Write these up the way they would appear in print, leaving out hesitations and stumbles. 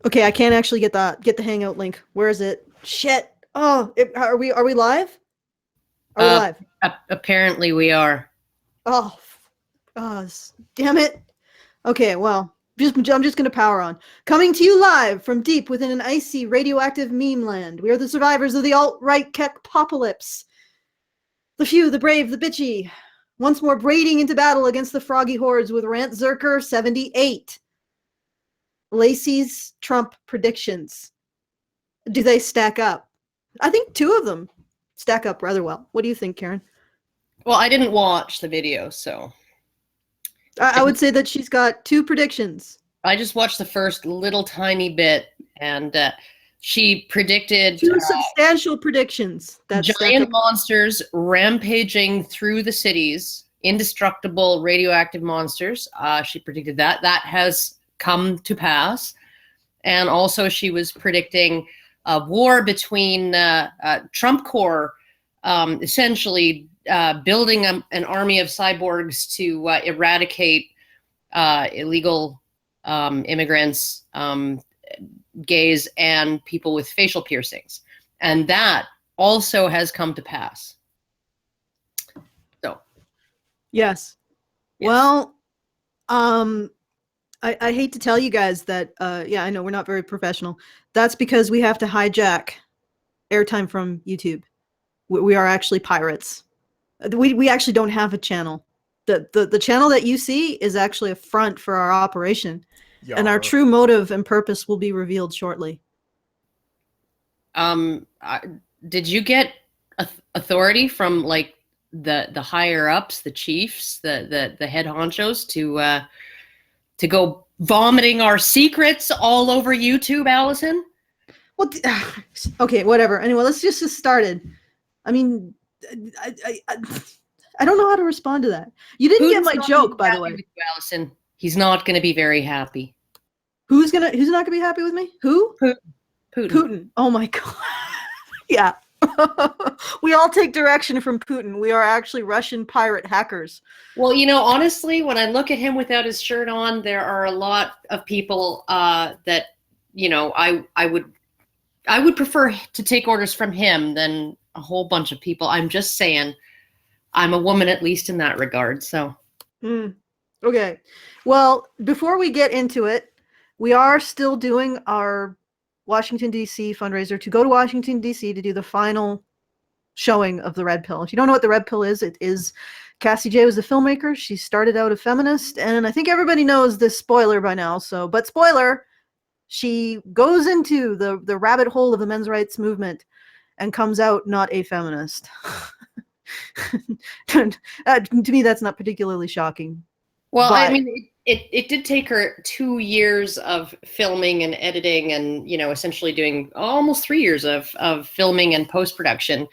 Okay, I can't actually get the Hangout link. Where is it? Shit. Oh, are we live? Are we live? Apparently we are. Oh, damn it. Okay, well, I'm just gonna power on. Coming to you live from deep within an icy, radioactive meme land. We are the survivors of the alt-right kek-pocalypse. The few, the brave, the bitchy. Once more braiding into battle against the froggy hordes with Rantzerker 78. Laci's Trump predictions. Do they stack up? I think two of them stack up rather well. What do you think, Karen? Well, I didn't watch the video, so. I would say that she's got two predictions. I just watched the first little tiny bit, and she predicted two substantial predictions. Giant monsters rampaging through the cities, indestructible radioactive monsters. She predicted that. That has come to pass. And also she was predicting a war between Trump Corps, essentially building an army of cyborgs to eradicate illegal immigrants, gays, and people with facial piercings. And that also has come to pass. So. Yes. Well, I hate to tell you guys that, yeah, I know we're not very professional. That's because we have to hijack airtime from YouTube. We are actually pirates. We actually don't have a channel. The channel that you see is actually a front for our operation. Yeah. And our true motive and purpose will be revealed shortly. Did you get authority from like the higher ups, the chiefs, the head honchos to go vomiting our secrets all over YouTube, Alison? Well, okay, whatever. Anyway, let's just get started. I mean, I don't know how to respond to that. You didn't get my joke, by the way. Alison, he's not going to be very happy. Who's not going to be happy with me? Who? Putin. Oh my God. Yeah. We all take direction from Putin. We are actually Russian pirate hackers. Well, you know, honestly, when I look at him without his shirt on, there are a lot of people that, you know, I would prefer to take orders from him than a whole bunch of people. I'm just saying, I'm a woman, at least in that regard. So. Okay. Well, before we get into it, we are still doing our Washington, D.C. fundraiser to go to Washington, D.C. to do the final showing of the Red Pill. If you don't know what the Red Pill is, it is Cassie J was the filmmaker. She started out a feminist, and I think everybody knows this spoiler by now. So, but spoiler, she goes into the rabbit hole of the men's rights movement and comes out not a feminist. To me, that's not particularly shocking. Well, but I mean, it did take her 2 years of filming and editing and, you know, essentially doing almost 3 years of filming and post-production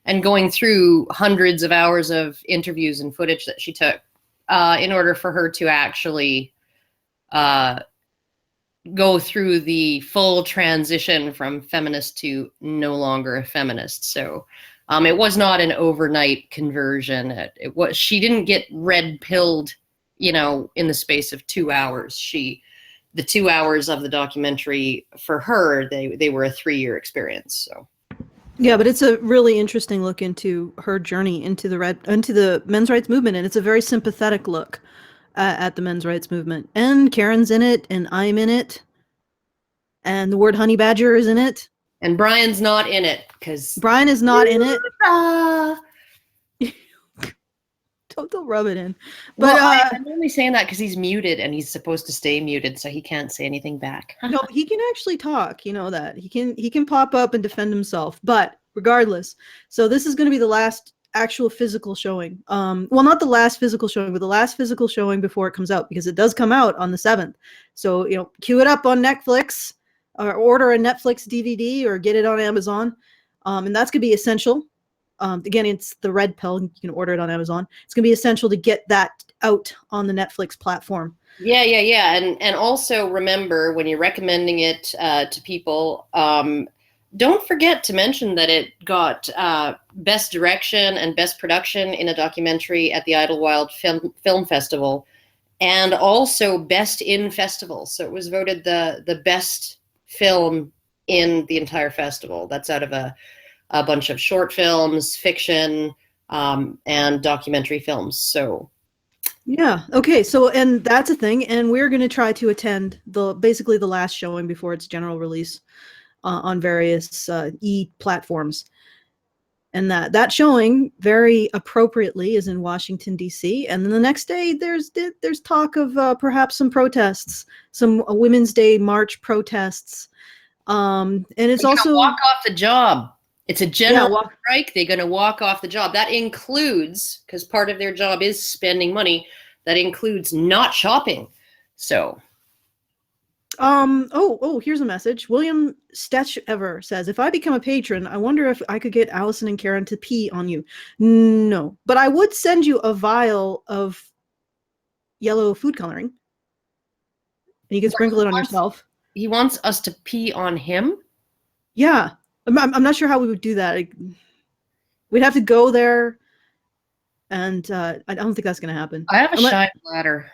and going through hundreds of hours of interviews and footage that she took in order for her to actually go through the full transition from feminist to no longer a feminist. So it was not an overnight conversion. She didn't get red-pilled, you know, in the space of 2 hours. The 2 hours of the documentary for her, they were a 3-year experience. So. Yeah, but it's a really interesting look into her journey into the men's rights movement, and it's a very sympathetic look at the men's rights movement. And Karen's in it, and I'm in it, and the word honey badger is in it. And Brian's not in it because Brian is not in it. Don't rub it in. But well, I'm only saying that because he's muted and he's supposed to stay muted, so he can't say anything back. No, he can actually talk. You know that he can pop up and defend himself. But regardless, so this is going to be the last actual physical showing. Well, not the last physical showing, but the last physical showing before it comes out, because it does come out on the 7th. So, you know, queue it up on Netflix or order a Netflix DVD or get it on Amazon. And that's going to be essential. Again, it's the Red Pill. You can order it on Amazon. It's going to be essential to get that out on the Netflix platform. Yeah. And also remember, when you're recommending it to people, don't forget to mention that it got Best Direction and Best Production in a documentary at the Idlewild Film Festival, and also Best in Festival. So it was voted the best film in the entire festival. That's out of a bunch of short films, fiction, and documentary films. So yeah, okay. So, and that's a thing, and we're going to try to attend basically the last showing before its general release on various platforms. And that showing, very appropriately, is in Washington, D.C. And then the next day, there's talk of perhaps some protests, some Women's Day march protests. And it's also walk off the job. It's a general strike. They're going to walk off the job. That includes, because part of their job is spending money, that includes not shopping. So. Here's a message. William Stetchever says, if I become a patron, I wonder if I could get Alison and Karen to pee on you. No, but I would send you a vial of yellow food coloring. And you can sprinkle it on yourself. He wants us to pee on him? Yeah. I'm not sure how we would do that. We'd have to go there, and I don't think that's going to happen. I have a shy bladder,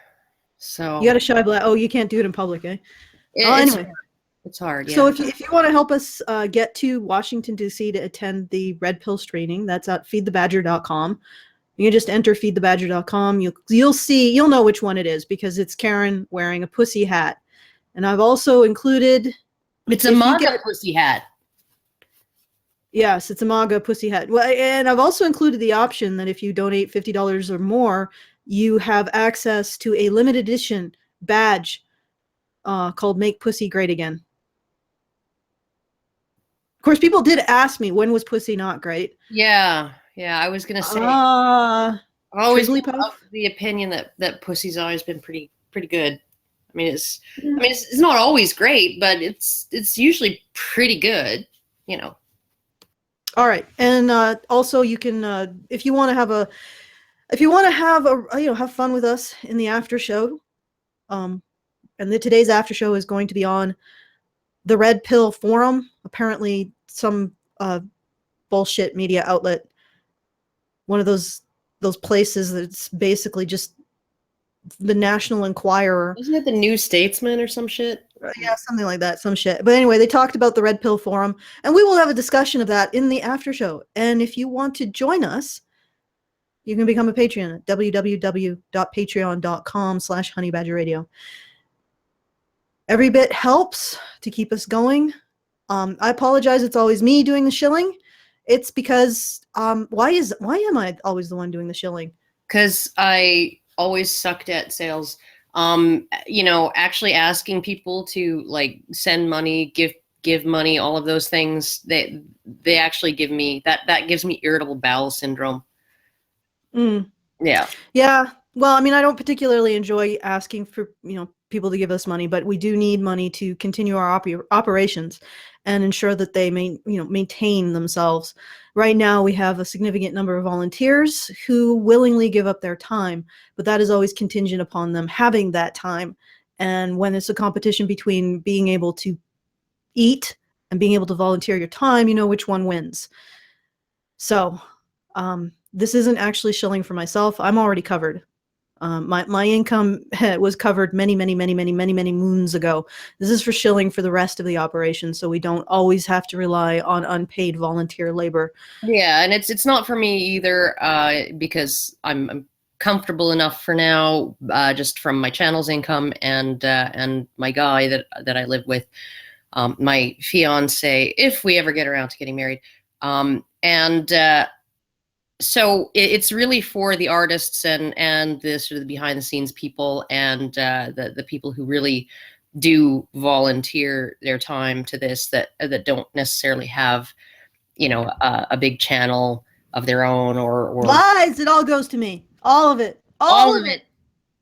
so... You got a shy bladder? Oh, you can't do it in public, eh? Anyway. It's hard, yeah. So if you want to help us get to Washington, D.C. to attend the Red Pill training, that's at feedthebadger.com. You can just enter feedthebadger.com. You'll know which one it is, because it's Karen wearing a pussy hat. And I've also included... It's a MAGA pussy hat. Yes, it's a MAGA pussy hat. Well, and I've also included the option that if you donate $50 or more, you have access to a limited edition badge called Make Pussy Great Again. Of course, people did ask me, when was pussy not great? Yeah, I was going to say. I always have the opinion that pussy's always been pretty good. I mean, it's not always great, but it's usually pretty good, you know. All right, and also you can, if you want to have fun with us in the after show, and today's after show is going to be on the Red Pill Forum. Apparently, some bullshit media outlet, one of those places that's basically just the National Enquirer. Isn't it the New Statesman or some shit? Yeah, something like that, some shit. But anyway, they talked about the Red Pill Forum, and we will have a discussion of that in the after show. And if you want to join us, you can become a Patreon at www.patreon.com/honeybadgerradio. Every bit helps to keep us going. I apologize, it's always me doing the shilling. It's because why am I always the one doing the shilling? Because I always sucked at sales. Actually asking people to like send money, give money, all of those things, they actually give me that gives me irritable bowel syndrome. Yeah. Well, I mean, I don't particularly enjoy asking for people to give us money, but we do need money to continue our operations and ensure that they maintain themselves. Right now, we have a significant number of volunteers who willingly give up their time, but that is always contingent upon them having that time. And when it's a competition between being able to eat and being able to volunteer your time, you know which one wins. So this isn't actually shilling for myself. I'm already covered. My income was covered many moons ago. This is for shilling for the rest of the operation, so we don't always have to rely on unpaid volunteer labor. Yeah, and it's not for me either, because I'm comfortable enough for now, just from my channel's income and my guy that I live with, my fiance, if we ever get around to getting married, so it's really for the artists and the sort of the behind the scenes people and the people who really do volunteer their time to this that don't necessarily have, a big channel of their own or lies. It all goes to me. All of it. All of it.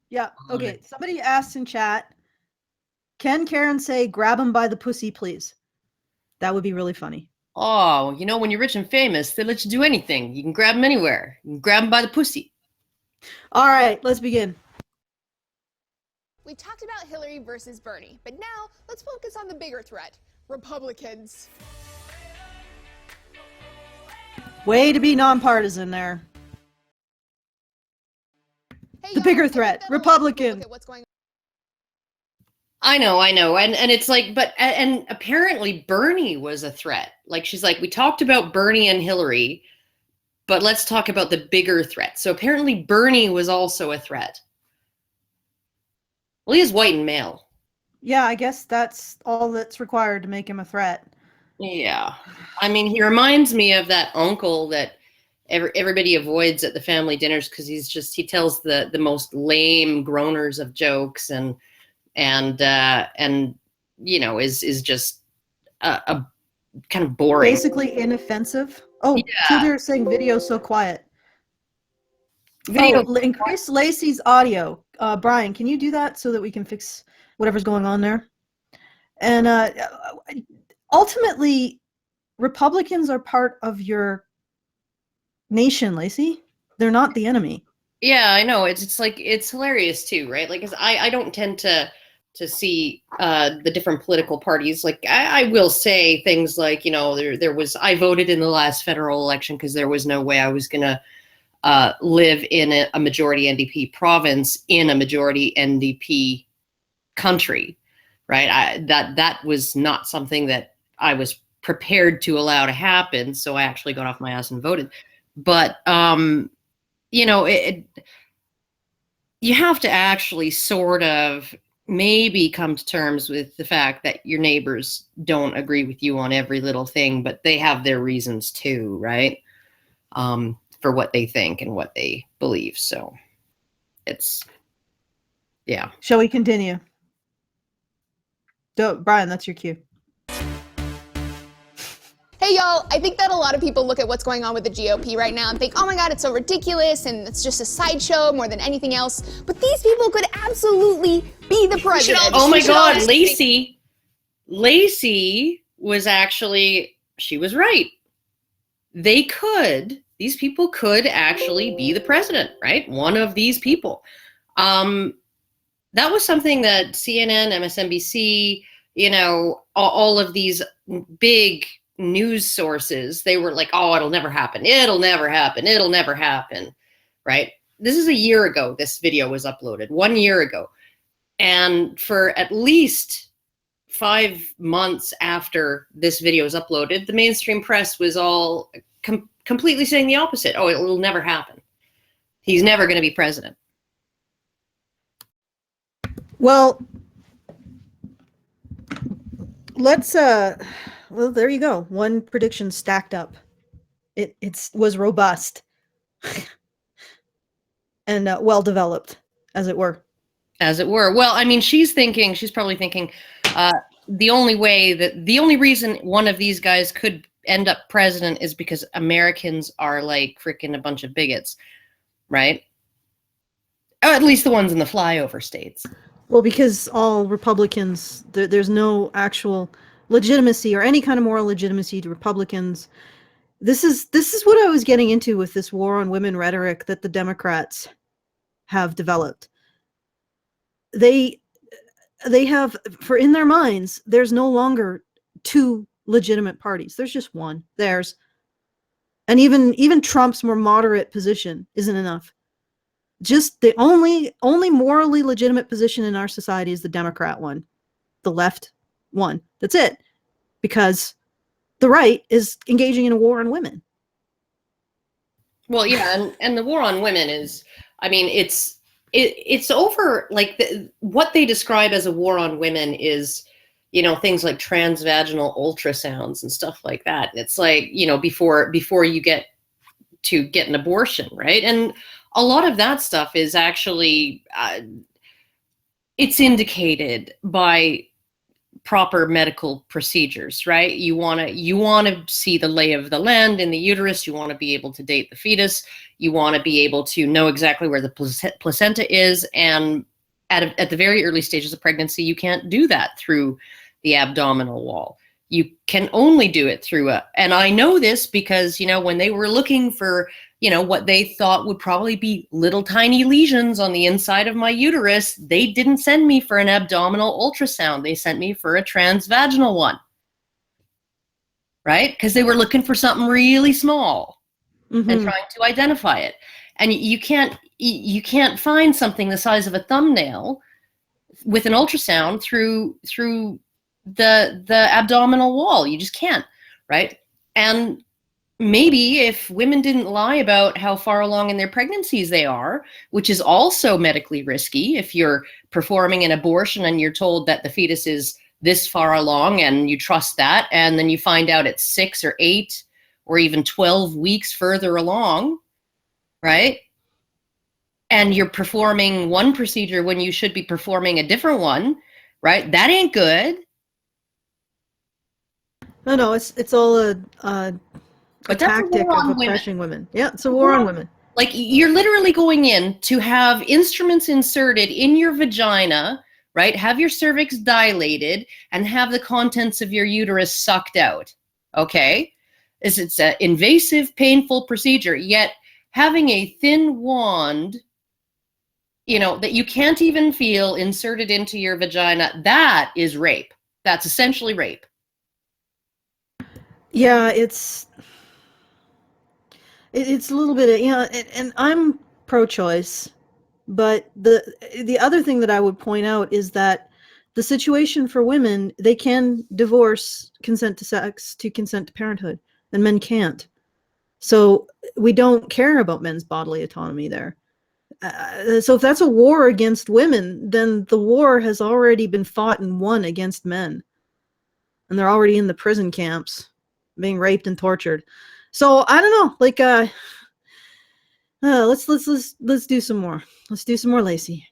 Yeah. All okay. Somebody asked in chat, can Karen say, grab him by the pussy, please? That would be really funny. Oh, when you're rich and famous, they let you do anything. You can grab them anywhere. You can grab them by the pussy. All right, let's begin. We talked about Hillary versus Bernie, but now let's focus on the bigger threat, Republicans. Way to be nonpartisan there. Hey, the bigger threat, Republican. I know. And it's like, and apparently Bernie was a threat. Like, she's like, we talked about Bernie and Hillary, but let's talk about the bigger threat. So apparently Bernie was also a threat. Well, he is white and male. Yeah, I guess that's all that's required to make him a threat. Yeah. I mean, he reminds me of that uncle that everybody avoids at the family dinners because he tells the most lame groaners of jokes and you know, is just a kind of boring. Basically inoffensive. Oh, Yeah. Tudor saying video so quiet. Video. Oh, increase Laci's audio. Brian, can you do that so that we can fix whatever's going on there? And ultimately, Republicans are part of your nation, Laci. They're not the enemy. Yeah, I know. It's like, it's hilarious too, right? Like, 'cause I don't tend to see the different political parties. Like, I will say things like, you know, I voted in the last federal election because there was no way I was gonna live in a majority NDP province in a majority NDP country, right? That was not something that I was prepared to allow to happen. So I actually got off my ass and voted. But you know, you have to actually sort of maybe come to terms with the fact that your neighbors don't agree with you on every little thing, but they have their reasons too, right? For what they think and what they believe. So it's, yeah. Shall we continue? Brian, that's your cue. Hey y'all, I think that a lot of people look at what's going on with the GOP right now and think, oh my god, it's so ridiculous and it's just a sideshow more than anything else. But these people could absolutely be the president. Oh my god, Laci was actually, she was right. These people could actually be the president, right? One of these people. That was something that CNN, MSNBC, you know, all of these big news sources, they were like, oh, it'll never happen. It'll never happen. It'll never happen. Right? This is a year ago. This video was uploaded 1 year ago. And for at least 5 months after this video was uploaded, the mainstream press was all completely saying the opposite. Oh, it'll never happen. He's never going to be president. Well, let's well, there you go. One prediction stacked up. It was robust and well developed, as it were. As it were. Well, I mean, she's probably thinking the only reason one of these guys could end up president is because Americans are like freaking a bunch of bigots, right? Or at least the ones in the flyover states. Well, because all Republicans, there's no actual legitimacy or any kind of moral legitimacy to Republicans. This is what I was getting into with this war on women rhetoric that the Democrats have developed. They have, for in their minds, there's no longer two legitimate parties. There's just one. And even Trump's more moderate position isn't enough. Just the only morally legitimate position in our society is the Democrat one, the left one. That's it. Because the right is engaging in a war on women. Well, yeah, and the war on women is, I mean, it's over. Like what they describe as a war on women is, you know, things like transvaginal ultrasounds and stuff like that. It's like, you know, before you get an abortion, right? And a lot of that stuff is actually, it's indicated by proper medical procedures, right? You want to see the lay of the land in the uterus. You want to be able to date the fetus. You want to be able to know exactly where the placenta is. And at the very early stages of pregnancy, you can't do that through the abdominal wall. You can only do it through and I know this because, you know, when they were looking for, you know, what they thought would probably be little tiny lesions on the inside of my uterus, they didn't send me for an abdominal ultrasound. They sent me for a transvaginal one, right? Because they were looking for something really small and trying to identify it. And you can't find something the size of a thumbnail with an ultrasound through the abdominal wall. You just can't, right? And maybe if women didn't lie about how far along in their pregnancies they are, which is also medically risky, if you're performing an abortion and you're told that the fetus is this far along and you trust that, and then you find out it's 6 or 8 or even 12 weeks further along, right? And you're performing one procedure when you should be performing a different one, right? That ain't good. No, it's all a But that's a tactic war on of oppressing women. Yeah, it's a war on women. Like, you're literally going in to have instruments inserted in your vagina, right? Have your cervix dilated and have the contents of your uterus sucked out, okay? It's an invasive, painful procedure, yet having a thin wand, you know, that you can't even feel inserted into your vagina, that is rape. That's essentially rape. Yeah, it's a little bit of, and I'm pro-choice, but the other thing that I would point out is that the situation for women, they can divorce consent to sex to consent to parenthood, and men can't. So we don't care about men's bodily autonomy there. So if that's a war against women, then the war has already been fought and won against men, and they're already in the prison camps being raped and tortured. So I don't know, like let's do some more. Let's do some more, Laci.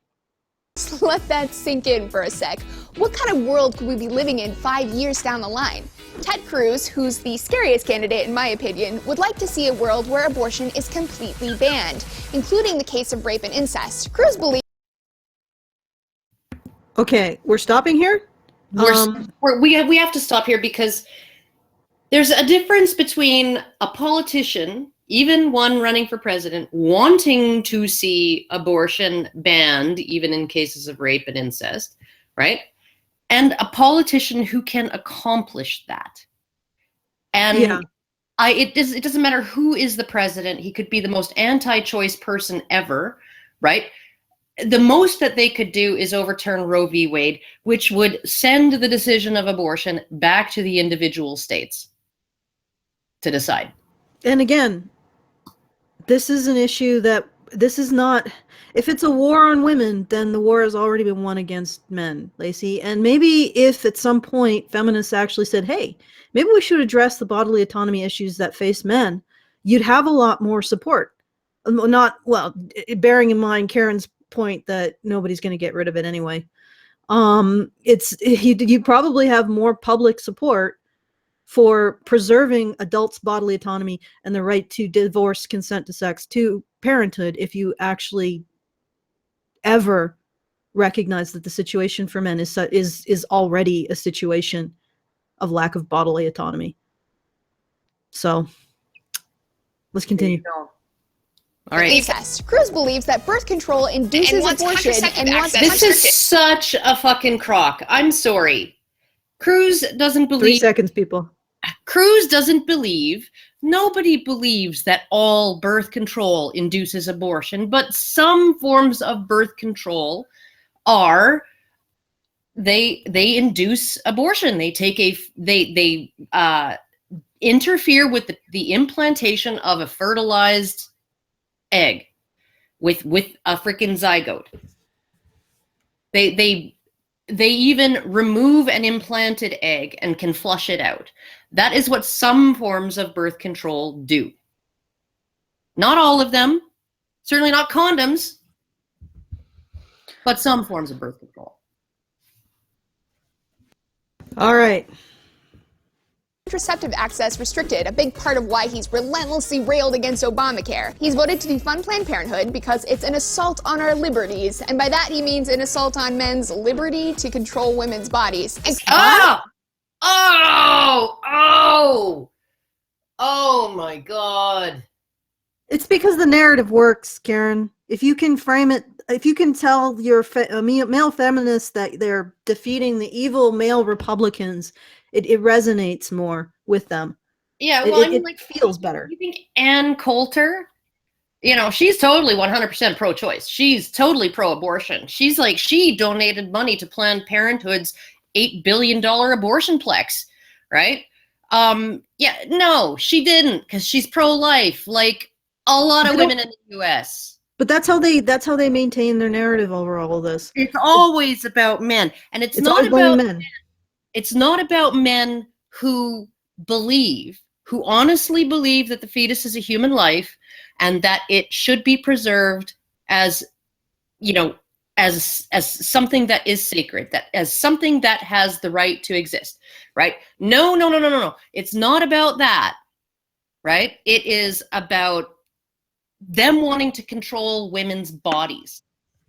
Let that sink in for a sec. What kind of world could we be living in 5 years down the line? Ted Cruz, who's the scariest candidate in my opinion, would like to see a world where abortion is completely banned, including the case of rape and incest. Cruz believes... Okay, we're stopping here? We have to stop here because there's a difference between a politician, even one running for president, wanting to see abortion banned, even in cases of rape and incest, right? And a politician who can accomplish that. And Yeah. It doesn't matter who is the president. He could be the most anti-choice person ever, right? The most that they could do is overturn Roe v. Wade, which would send the decision of abortion back to the individual states to decide. And again, this is an issue that this is not, if it's a war on women, then the war has already been won against men, Laci. And maybe if at some point feminists actually said, hey, maybe we should address the bodily autonomy issues that face men, you'd have a lot more support. Bearing in mind Karen's point that nobody's going to get rid of it anyway. You'd probably have more public support for preserving adults' bodily autonomy and the right to divorce, consent to sex, to parenthood, if you actually ever recognize that the situation for men is already a situation of lack of bodily autonomy. So let's continue. All right. Incest. Cruz believes that birth control induces abortion and wants... This is such a fucking crock. I'm sorry. Cruz doesn't believe... 3 seconds, people. Cruz doesn't believe, nobody believes that all birth control induces abortion, but some forms of birth control they induce abortion. They interfere with the implantation of a fertilized egg with a freaking zygote. They even remove an implanted egg and can flush it out. That is what some forms of birth control do. Not all of them, certainly not condoms, but some forms of birth control. All right. Contraceptive access restricted, a big part of why he's relentlessly railed against Obamacare. He's voted to defund Planned Parenthood because it's an assault on our liberties, and by that he means an assault on men's liberty to control women's bodies. Oh my God. It's because the narrative works, Karen. If you can frame it, if you can tell your male feminists that they're defeating the evil male Republicans, it resonates more with them. Yeah, well, it feels better. You think Ann Coulter You know, she's totally 100% pro-choice. She's totally pro-abortion. She's like, she donated money to Planned Parenthood's $8 billion abortion plex, right? Yeah, no, she didn't, because she's pro-life, like a lot of women in the US. But that's how they maintain their narrative over all of this. It's always about men, and it's not about men. It's not about men who honestly believe that the fetus is a human life and that it should be preserved as, you know, as something that is sacred, that as something that has the right to exist, right? No. It's not about that, right? It is about them wanting to control women's bodies.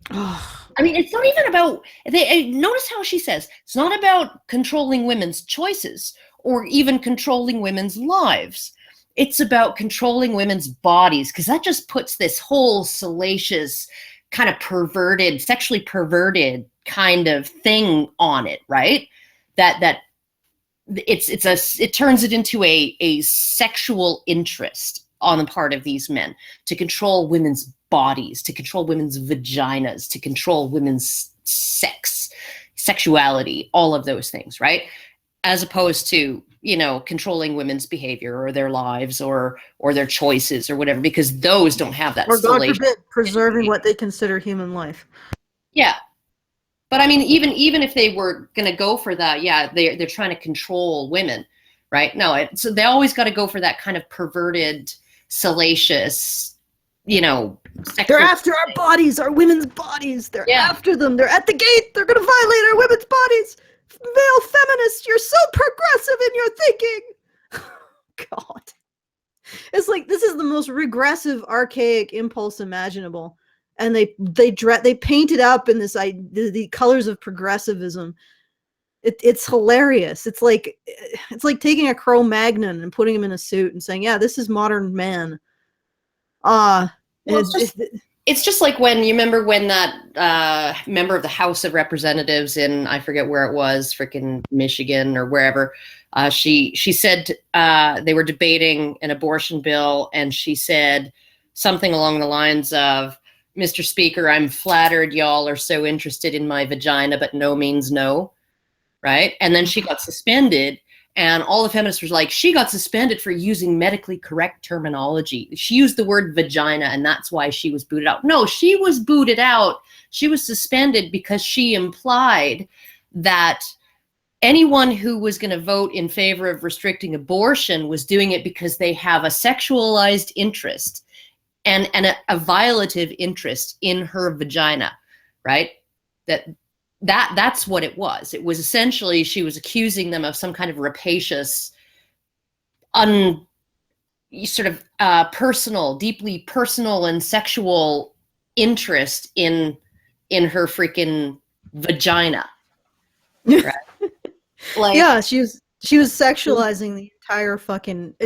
I mean, it's not even about, notice how she says, it's not about controlling women's choices or even controlling women's lives. It's about controlling women's bodies, because that just puts this whole salacious, kind of perverted, sexually perverted kind of thing on it, right? That it turns it into a sexual interest on the part of these men to control women's bodies, to control women's vaginas, to control women's sexuality, all of those things, right? As opposed to, you know, controlling women's behavior or their lives or their choices or whatever, because those don't have that. Or God forbid, preserving what they consider human life. Yeah. But I mean, even if they were going to go for that, yeah, they're trying to control women, right? No, so they always got to go for that kind of perverted, salacious, you know. They're after our bodies, our women's bodies. They're after them. They're at the gate. They're going to violate our women's bodies. Male feminists, you're so progressive in your thinking. God. It's like, this is the most regressive, archaic impulse imaginable. And they paint it up in this the colors of progressivism. It's hilarious. It's like taking a Cro-Magnon and putting him in a suit and saying, yeah, this is modern man. It's just like when you remember when that member of the House of Representatives in, I forget where it was, freaking Michigan or wherever, she said they were debating an abortion bill, and she said something along the lines of, Mr. Speaker, I'm flattered y'all are so interested in my vagina, but no means no, right? And then she got suspended. And all the feminists were like, she got suspended for using medically correct terminology. She used the word vagina, and that's why she was booted out. No, she was booted out. She was suspended because she implied that anyone who was going to vote in favor of restricting abortion was doing it because they have a sexualized interest and a violative interest in her vagina, right? That's what it was. It was essentially, she was accusing them of some kind of rapacious, personal, deeply personal and sexual interest in her freaking vagina. Right? Like, yeah, she was sexualizing the entire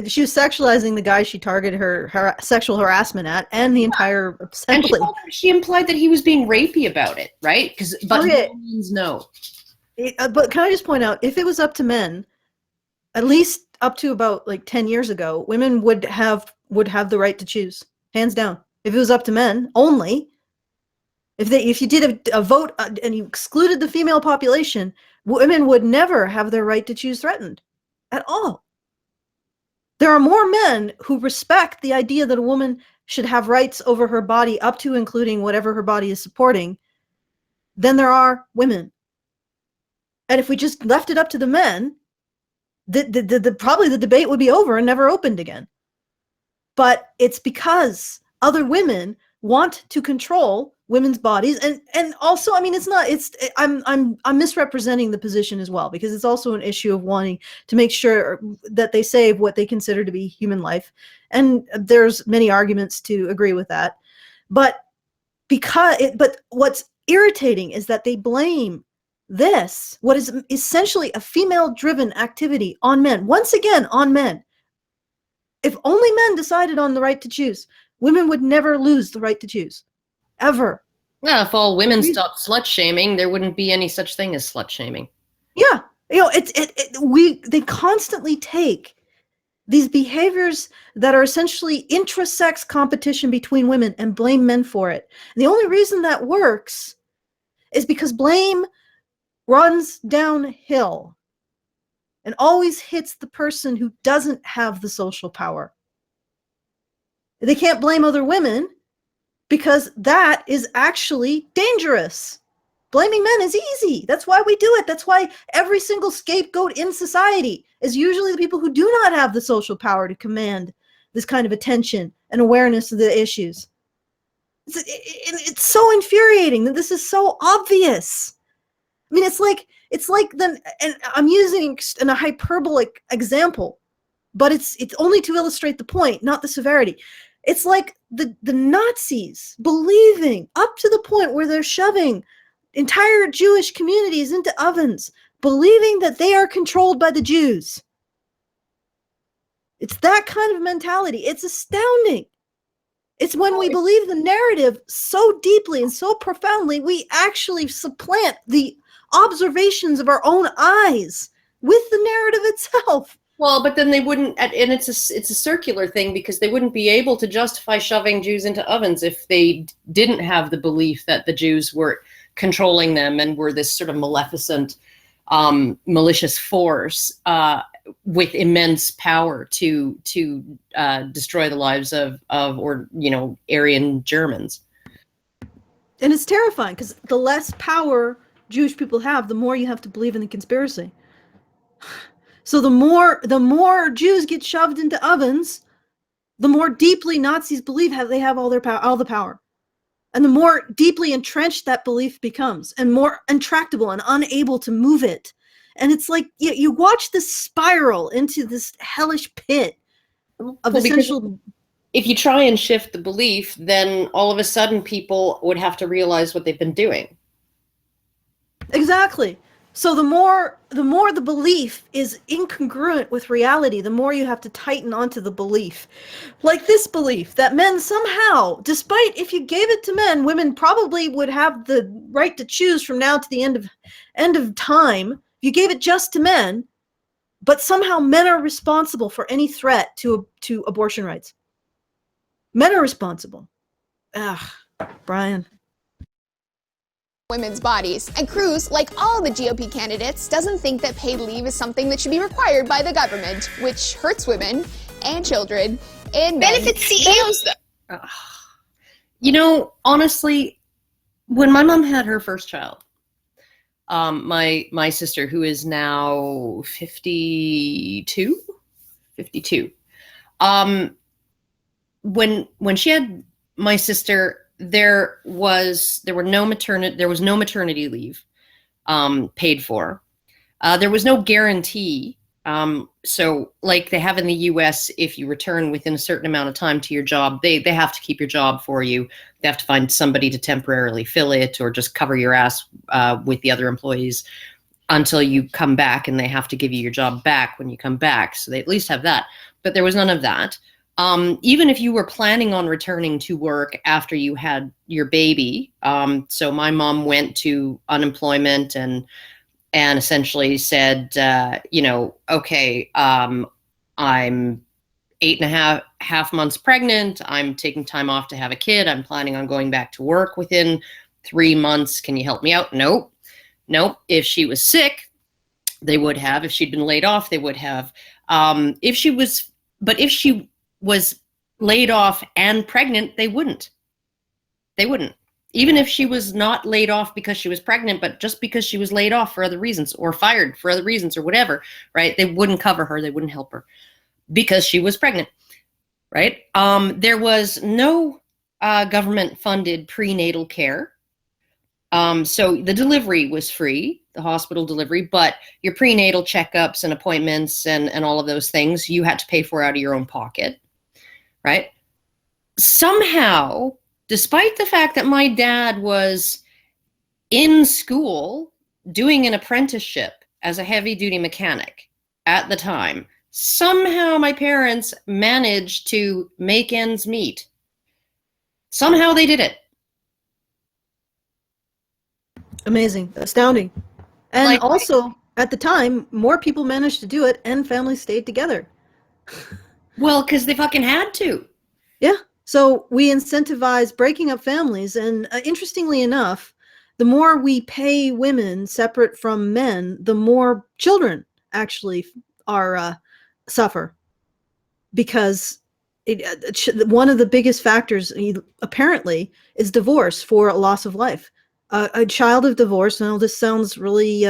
she was sexualizing the guy she targeted her sexual harassment at, and the entire assembly. And she implied that he was being rapey about it, right? But no means no. But can I just point out, if it was up to men, at least up to about like 10 years ago, women would have the right to choose, hands down. If it was up to men only, if you did a vote and you excluded the female population, women would never have their right to choose threatened at all. There are more men who respect the idea that a woman should have rights over her body, up to including whatever her body is supporting, than there are women. And if we just left it up to the men, probably the debate would be over and never opened again. But it's because other women want to control women's bodies, and also, I mean, I'm misrepresenting the position as well, because it's also an issue of wanting to make sure that they save what they consider to be human life, and there's many arguments to agree with that. But what's irritating is that they blame this, what is essentially a female-driven activity, on men. Once again, on men. If only men decided on the right to choose, women would never lose the right to choose. Ever. Yeah, if all women stopped slut shaming, there wouldn't be any such thing as slut shaming. Yeah, they constantly take these behaviors that are essentially intra-sex competition between women and blame men for it. And the only reason that works is because blame runs downhill and always hits the person who doesn't have the social power. They can't blame other women because that is actually dangerous. Blaming men is easy. That's why we do it. That's why every single scapegoat in society is usually the people who do not have the social power to command this kind of attention and awareness of the issues. It's so infuriating that this is so obvious. I mean, it's like and I'm using a hyperbolic example, but it's only to illustrate the point, not the severity. It's like the Nazis believing up to the point where they're shoving entire Jewish communities into ovens, believing that they are controlled by the Jews. It's that kind of mentality. It's astounding. It's when we believe the narrative so deeply and so profoundly, we actually supplant the observations of our own eyes with the narrative itself. Well, but then they wouldn't, and it's a circular thing, because they wouldn't be able to justify shoving Jews into ovens if they didn't have the belief that the Jews were controlling them and were this sort of maleficent, malicious force with immense power to destroy the lives of Aryan Germans. And it's terrifying, because the less power Jewish people have, the more you have to believe in the conspiracy. So the more Jews get shoved into ovens, the more deeply Nazis believe they have all the power. And the more deeply entrenched that belief becomes, and more intractable and unable to move it. And it's like you watch this spiral into this hellish pit of essential. If you try and shift the belief, then all of a sudden people would have to realize what they've been doing. Exactly. So the more the belief is incongruent with reality, the more you have to tighten onto the belief. Like this belief that men somehow, despite if you gave it to men, women probably would have the right to choose from now to the end of time. You gave it just to men, but somehow men are responsible for any threat to abortion rights. Men are responsible. Ugh, Brian. Women's bodies. And Cruz, like all the GOP candidates, doesn't think that paid leave is something that should be required by the government, which hurts women and children and benefits CEOs. Honestly, when my mom had her first child, my sister, who is now 52, when she had my sister, there was no maternity leave paid for. There was no guarantee. So like they have in the US, if you return within a certain amount of time to your job, they have to keep your job for you. They have to find somebody to temporarily fill it, or just cover your ass with the other employees until you come back, and they have to give you your job back when you come back. So they at least have that. But there was none of that. Even if you were planning on returning to work after you had your baby. So my mom went to unemployment and essentially said, okay, I'm 8.5 months pregnant. I'm taking time off to have a kid. I'm planning on going back to work within 3 months. Can you help me out? Nope. If she was sick, they would have. If she'd been laid off, they would have. If she was laid off and pregnant, they wouldn't. Even if she was not laid off because she was pregnant, but just because she was laid off for other reasons, or fired for other reasons, or whatever, right? They wouldn't cover her. They wouldn't help her because she was pregnant, right? There was no government-funded prenatal care. So the delivery was free, the hospital delivery, but your prenatal checkups and appointments and all of those things, you had to pay for out of your own pocket, right? Somehow, despite the fact that my dad was in school doing an apprenticeship as a heavy-duty mechanic at the time, somehow my parents managed to make ends meet. Somehow they did it. Amazing, astounding. And also, at the time, more people managed to do it and families stayed together. Well, because they fucking had to. Yeah. So we incentivize breaking up families. And interestingly enough, the more we pay women separate from men, the more children actually are suffer. Because one of the biggest factors, apparently, is divorce for a loss of life. A child of divorce, I know this sounds really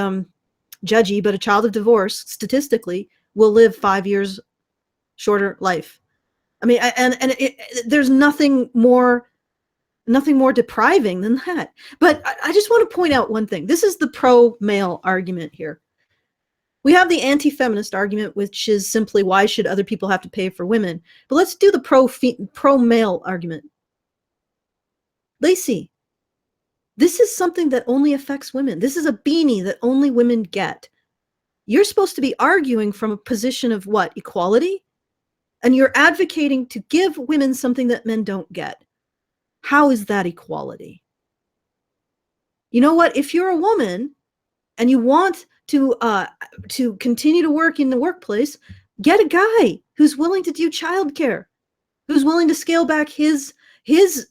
judgy, but a child of divorce, statistically, will live 5 years shorter life. I mean, there's nothing more depriving than that. But I just want to point out one thing. This is the pro-male argument here. We have the anti-feminist argument, which is simply, why should other people have to pay for women? But let's do the pro-male argument. Laci, this is something that only affects women. This is a beanie that only women get. You're supposed to be arguing from a position of what? Equality? And you're advocating to give women something that men don't get. How is that equality? You know what? If you're a woman and you want to continue to work in the workplace, get a guy who's willing to do childcare, who's willing to scale back his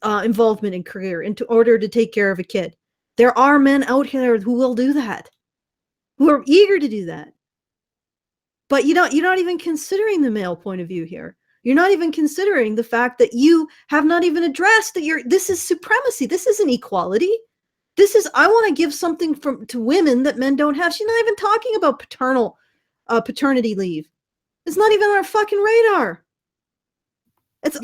involvement in career in order to take care of a kid. There are men out here who will do that, who are eager to do that. But you're not even considering the male point of view here. You're not even considering the fact that you have not even addressed that this is supremacy. This isn't equality. This is, I want to give something to women that men don't have. She's not even talking about paternity leave. It's not even on our fucking radar. It's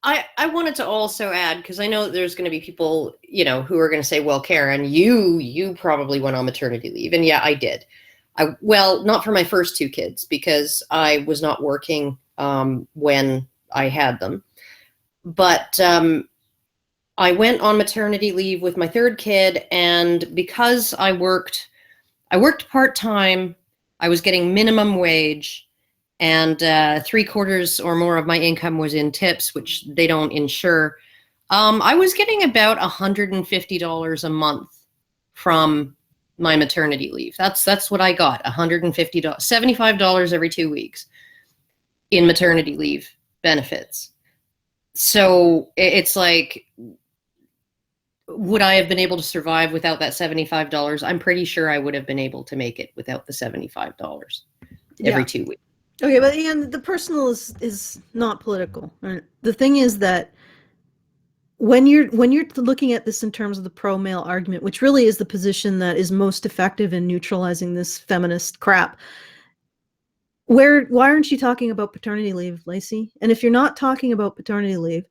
I wanted to also add, because I know that there's going to be people, who are going to say, well, Karen, you probably went on maternity leave. And yeah, I did. Well, not for my first two kids, because I was not working when I had them. But I went on maternity leave with my third kid, and because I worked part-time, I was getting minimum wage, and 3/4 or more of my income was in tips, which they don't insure. I was getting about $150 a month from my maternity leave. That's what I got, $150, $75 every 2 weeks in maternity leave benefits. So it's like, would I have been able to survive without that $75? I'm pretty sure I would have been able to make it without the $75 every 2 weeks. Okay, but again, the personal is not political. Right? The thing is that when you're looking at this in terms of the pro-male argument, which really is the position that is most effective in neutralizing this feminist crap, why aren't you talking about paternity leave, Laci? And if you're not talking about paternity leave,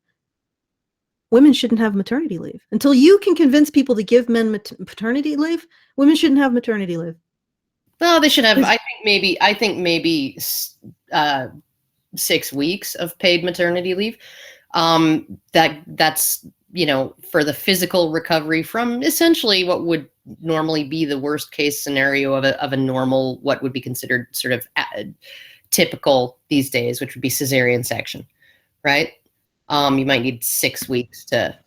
women shouldn't have maternity leave. Until you can convince people to give men paternity leave, women shouldn't have maternity leave. Well, they should have. I think maybe 6 weeks of paid maternity leave. That's for the physical recovery from essentially what would normally be the worst case scenario of a normal, what would be considered sort of typical these days, which would be cesarean section, right? You might need 6 weeks to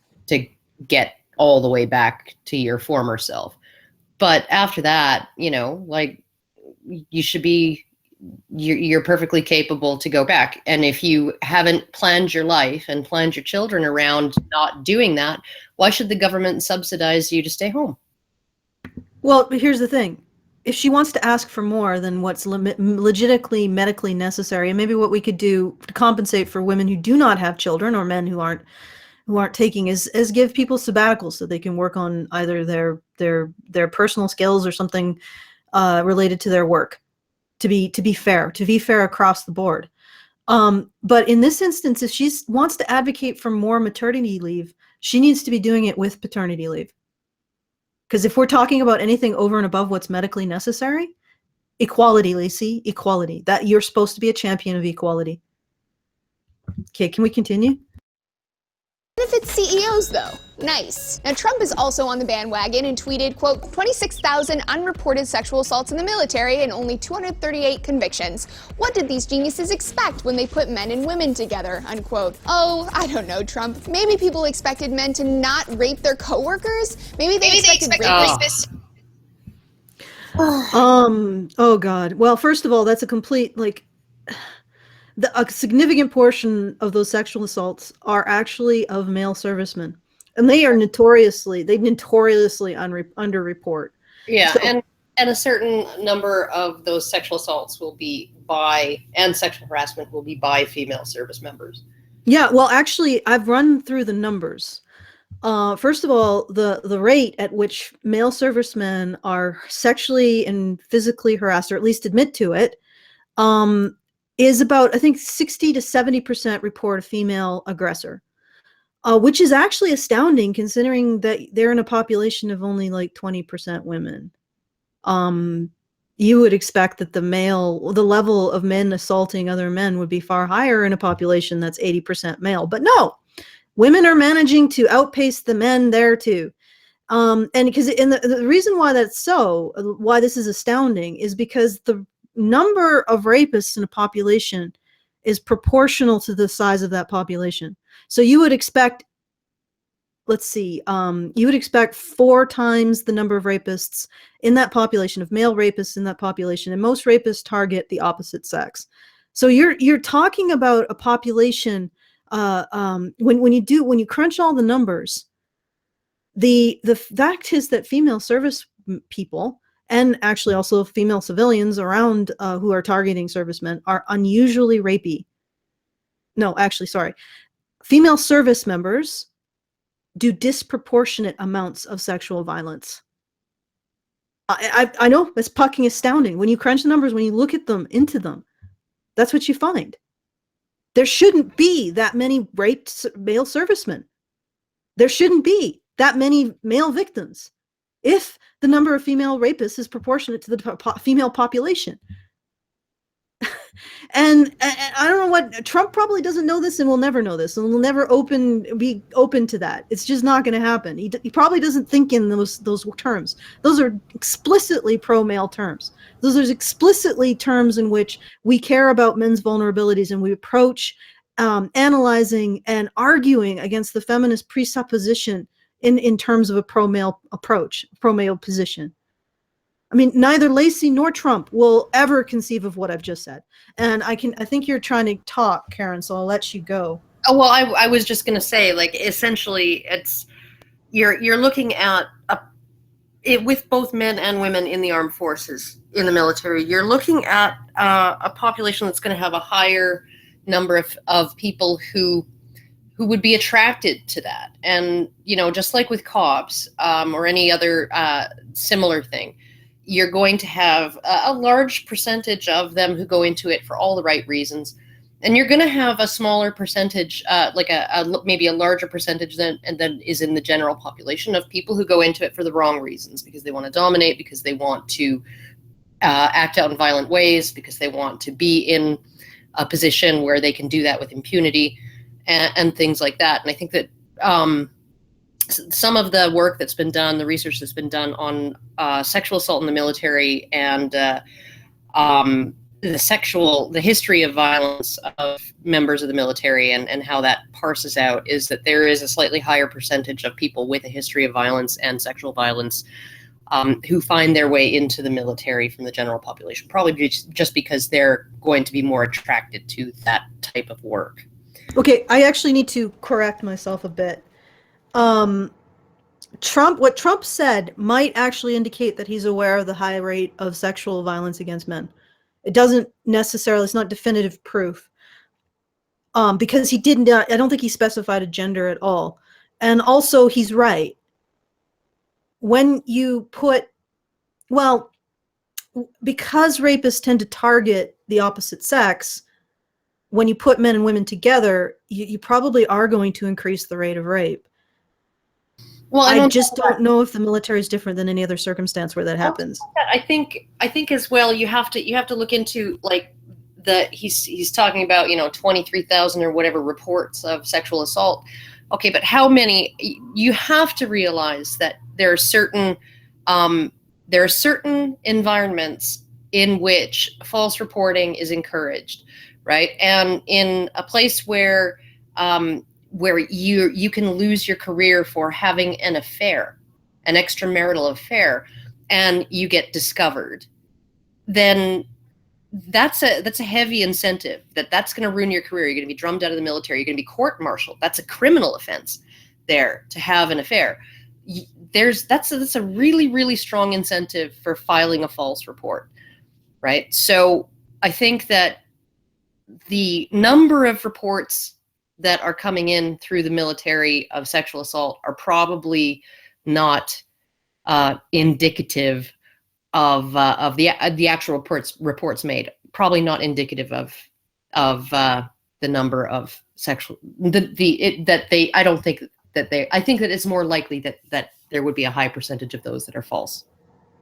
get all the way back to your former self. But after that, you should be, you're perfectly capable to go back. And if you haven't planned your life and planned your children around not doing that, why should the government subsidize you to stay home? Well, but here's the thing. If she wants to ask for more than what's legitimately medically necessary, and maybe what we could do to compensate for women who do not have children, or men who aren't taking, is give people sabbaticals so they can work on either their personal skills or something related to their work, to be fair across the board. But in this instance, if she wants to advocate for more maternity leave, she needs to be doing it with paternity leave. Because if we're talking about anything over and above what's medically necessary, equality, Laci, equality. That you're supposed to be a champion of equality. Okay, can we continue? Benefits CEOs, though. Nice. Now, Trump is also on the bandwagon and tweeted, quote, 26,000 unreported sexual assaults in the military and only 238 convictions. What did these geniuses expect when they put men and women together, unquote? Oh, I don't know, Trump. Maybe people expected men to not rape their coworkers? Maybe they expected rapists. Oh God. Well, first of all, that's a complete, a significant portion of those sexual assaults are actually of male servicemen, and they notoriously underreport. Yeah, So, and a certain number of those sexual assaults will be by, and sexual harassment will be by female service members. yeah, well, actually, I've run through the numbers. First of all, the rate at which male servicemen are sexually and physically harassed, or at least admit to it, is about, I think, 60 to 70% report a female aggressor, which is actually astounding considering that they're in a population of only like 20% women. You would expect that the level of men assaulting other men would be far higher in a population that's 80% male, but no, women are managing to outpace the men there too. And the reason why that's so, why this is astounding, is because the number of rapists in a population is proportional to the size of that population. So you would expect, you would expect 4 times the number of rapists in that population, of male rapists in that population, and most rapists target the opposite sex. So you're talking about a population, when you crunch all the numbers, the fact is that female service people, and actually also female civilians around who are targeting servicemen, are unusually rapey. No, actually, sorry. Female service members do disproportionate amounts of sexual violence. I know, it's fucking astounding. When you crunch the numbers, when you look at them, into them, that's what you find. There shouldn't be that many raped male servicemen. There shouldn't be that many male victims if the number of female rapists is proportionate to the female population. And I don't know what, Trump probably doesn't know this and will never know this, and will never be open to that. It's just not going to happen. He probably doesn't think in those terms. Those are explicitly pro-male terms. Those are explicitly terms in which we care about men's vulnerabilities, and we approach analyzing and arguing against the feminist presupposition in terms of a pro-male approach, pro-male position. I mean, neither Laci nor Trump will ever conceive of what I've just said. And I think you're trying to talk, Karen, so I'll let you go. Oh, well, I was just going to say, like, essentially, it's you're looking at it with both men and women in the armed forces, in the military. You're looking at a population that's going to have a higher number of people who would be attracted to that. And, just like with cops or any other similar thing, you're going to have a large percentage of them who go into it for all the right reasons. And you're going to have a smaller percentage, maybe a larger percentage than is in the general population, of people who go into it for the wrong reasons, because they want to dominate, because they want to act out in violent ways, because they want to be in a position where they can do that with impunity and things like that. And I think that some of the work that's been done, the research that's been done on sexual assault in the military and the history of violence of members of the military and how that parses out, is that there is a slightly higher percentage of people with a history of violence and sexual violence who find their way into the military from the general population, probably just because they're going to be more attracted to that type of work. Okay, I actually need to correct myself a bit. What Trump said might actually indicate that he's aware of the high rate of sexual violence against men. It doesn't necessarily, it's not definitive proof. Because he didn't, I don't think he specified a gender at all. And also, he's right. When you because rapists tend to target the opposite sex, when you put men and women together, you probably are going to increase the rate of rape. Well, I just don't know if the military is different than any other circumstance where that happens. I think as well, you have to look into, like, he's talking about 23,000 or whatever reports of sexual assault. Okay, but how many? You have to realize that there are certain environments in which false reporting is encouraged, right? And in a place where you can lose your career for having an affair, an extramarital affair, and you get discovered, then that's a heavy incentive. That's going to ruin your career. You're going to be drummed out of the military. You're going to be court-martialed. That's a criminal offense there to have an affair. That's a really, really strong incentive for filing a false report, right? So I think that the number of reports that are coming in through the military of sexual assault are probably not indicative of the actual reports made. Probably not indicative of the number of sexual I don't think that I think that it's more likely that there would be a high percentage of those that are false.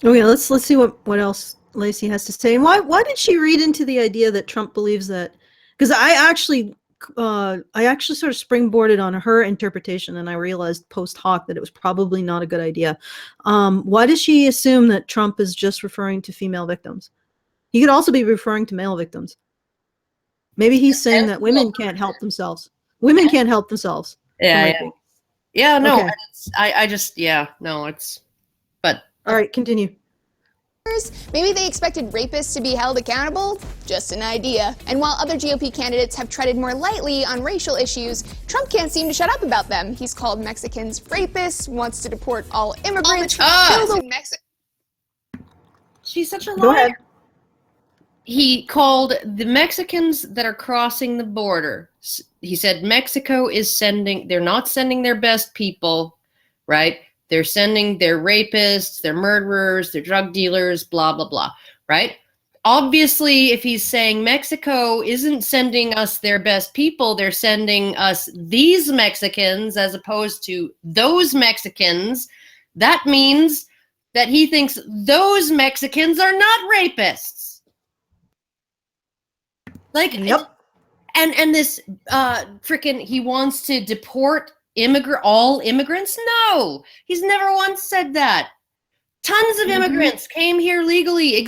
Okay, let's see what else Laci has to say. And why did she read into the idea that Trump believes that? Because I actually sort of springboarded on her interpretation, and I realized post hoc that it was probably not a good idea. Why does she assume that Trump is just referring to female victims? He could also be referring to male victims. Maybe he's saying that women can't help themselves. Women can't help themselves. Yeah, no, okay. But all right, continue. Maybe they expected rapists to be held accountable? Just an idea. And while other GOP candidates have treaded more lightly on racial issues, Trump can't seem to shut up about them. He's called Mexicans rapists, wants to deport all immigrants. She's such a liar. Go ahead. He called the Mexicans that are crossing the border. He said Mexico is they're not sending their best people, right? They're sending their rapists, their murderers, their drug dealers, blah, blah, blah, right? Obviously, if he's saying Mexico isn't sending us their best people, they're sending us these Mexicans as opposed to those Mexicans, that means that he thinks those Mexicans are not rapists. Like, yep. And this frickin' he wants to deport all immigrants? No, he's never once said that. Tons of immigrants came here legally,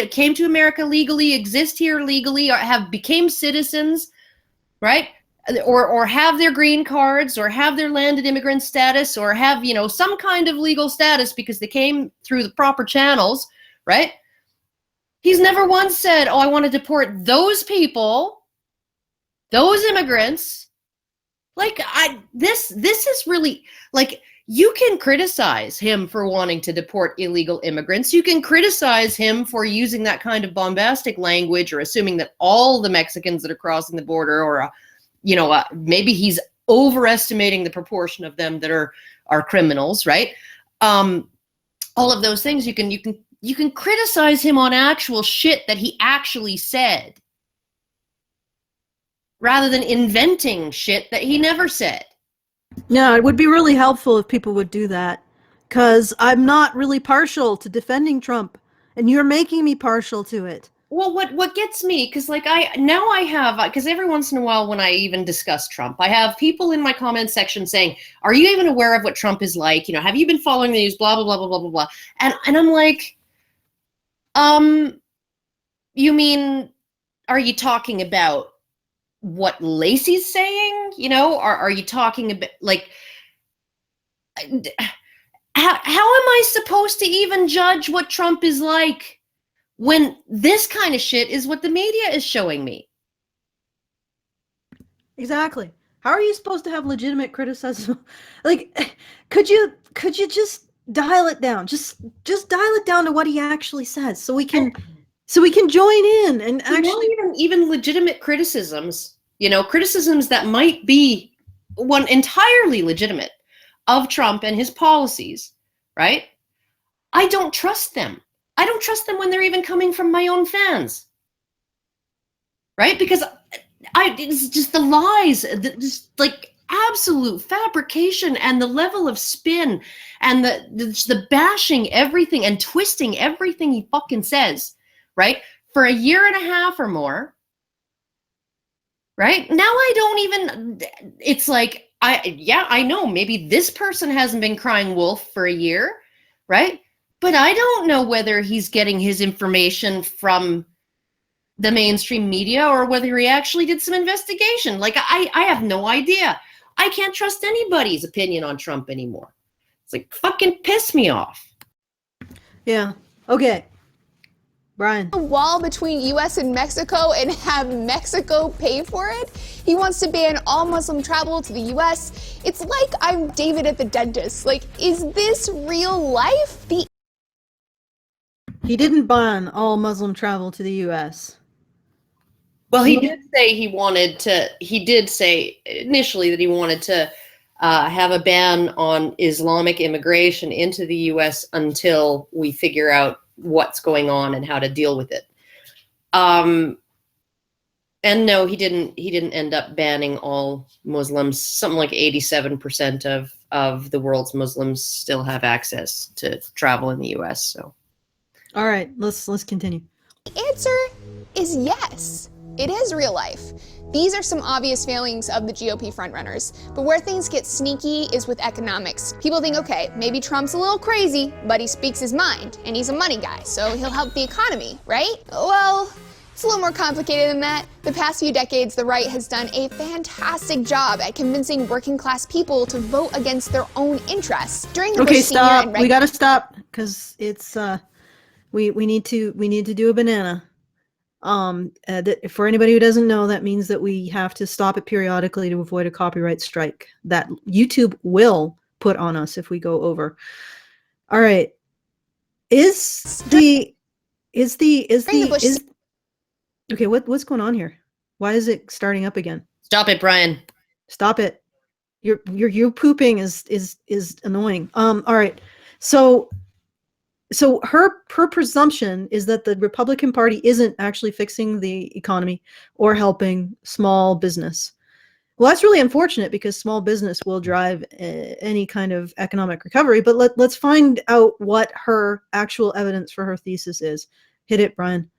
came to America legally, exist here legally, or became citizens, right? Or have their green cards, or have their landed immigrant status, or have, some kind of legal status because they came through the proper channels, right? He's never once said, oh, I want to deport those people, those immigrants. Like, this is really, like, you can criticize him for wanting to deport illegal immigrants. You can criticize him for using that kind of bombastic language, or assuming that all the Mexicans that are crossing the border, or, maybe he's overestimating the proportion of them that are criminals, right? All of those things, you can criticize him on actual shit that he actually said, rather than inventing shit that he never said. Yeah, it would be really helpful if people would do that, because I'm not really partial to defending Trump, and you're making me partial to it. Well, what gets me, because because every once in a while when I even discuss Trump, I have people in my comment section saying, are you even aware of what Trump is like? Have you been following the news, blah, blah, blah, blah, blah, blah, blah. And I'm like, you mean, are you talking about what Laci's saying? Are you talking about, like, how am I supposed to even judge what Trump is like when this kind of shit is what the media is showing me? Exactly. How are you supposed to have legitimate criticism? Like, could you just dial it down? Just dial it down to what he actually says, so we can join in and actually even legitimate criticisms, criticisms that might be one entirely legitimate of Trump and his policies, right? I don't trust them. I don't trust them when they're even coming from my own fans, right? Because it's just the lies, just like absolute fabrication, and the level of spin, and the bashing everything and twisting everything he fucking says, right? For a year and a half or more, right? Now I don't even, it's like, I know maybe this person hasn't been crying wolf for a year, right? But I don't know whether he's getting his information from the mainstream media or whether he actually did some investigation. Like, I have no idea. I can't trust anybody's opinion on Trump anymore. It's like, fucking piss me off. Yeah. Okay. Brian. A wall between US and Mexico and have Mexico pay for it. He wants to ban all Muslim travel to the US. It's like I'm David at the dentist. Like, is this real life? He didn't ban all Muslim travel to the US. Well, he did say he did say initially that he wanted to have a ban on Islamic immigration into the US until we figure out what's going on and how to deal with it. And no, he didn't end up banning all Muslims. Something like 87% of the world's Muslims still have access to travel in the US. So, all right, let's continue. The answer is yes. It is real life. These are some obvious failings of the GOP frontrunners, but where things get sneaky is with economics. People think, okay, maybe Trump's a little crazy, but he speaks his mind, and he's a money guy, so he'll help the economy, right? Well, it's a little more complicated than that. The past few decades, the right has done a fantastic job at convincing working class people to vote against their own interests. During the Okay, Bush senior stop. and We gotta stop, because it's, we need to do a banana. For anybody who doesn't know, that means that we have to stop it periodically to avoid a copyright strike that YouTube will put on us if we go over. All right. Okay, what's going on here? Why is it starting up again? stop it, Brian. Stop it. Your pooping is annoying. All right. So her presumption is that the Republican Party isn't actually fixing the economy or helping small business. Well, that's really unfortunate because small business will drive any kind of economic recovery. But let's find out what her actual evidence for her thesis is. Hit it, Brian.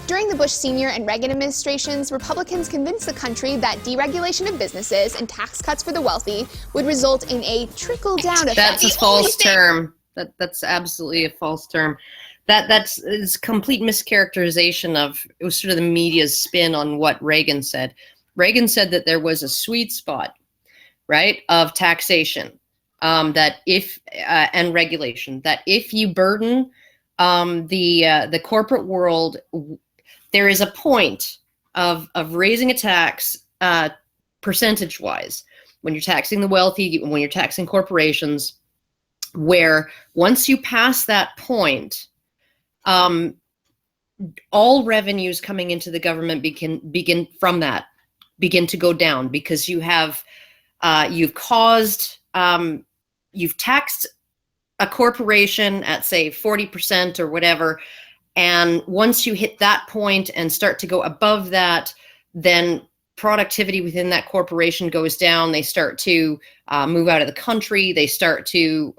During the Bush senior and Reagan administrations, Republicans convinced the country that deregulation of businesses and tax cuts for the wealthy would result in a trickle-down effect. That's a false term. That's absolutely a false term. That's complete mischaracterization of it was sort of the media's spin on what Reagan said. Reagan said that there was a sweet spot, right, of taxation, that if and regulation, that if you burden the corporate world, there is a point of raising a tax percentage-wise when you're taxing the wealthy, when you're taxing corporations, where once you pass that point, all revenues coming into the government begin to go down because you've taxed a corporation at say 40% or whatever, and once you hit that point and start to go above that, then productivity within that corporation goes down. They start to move out of the country. They start to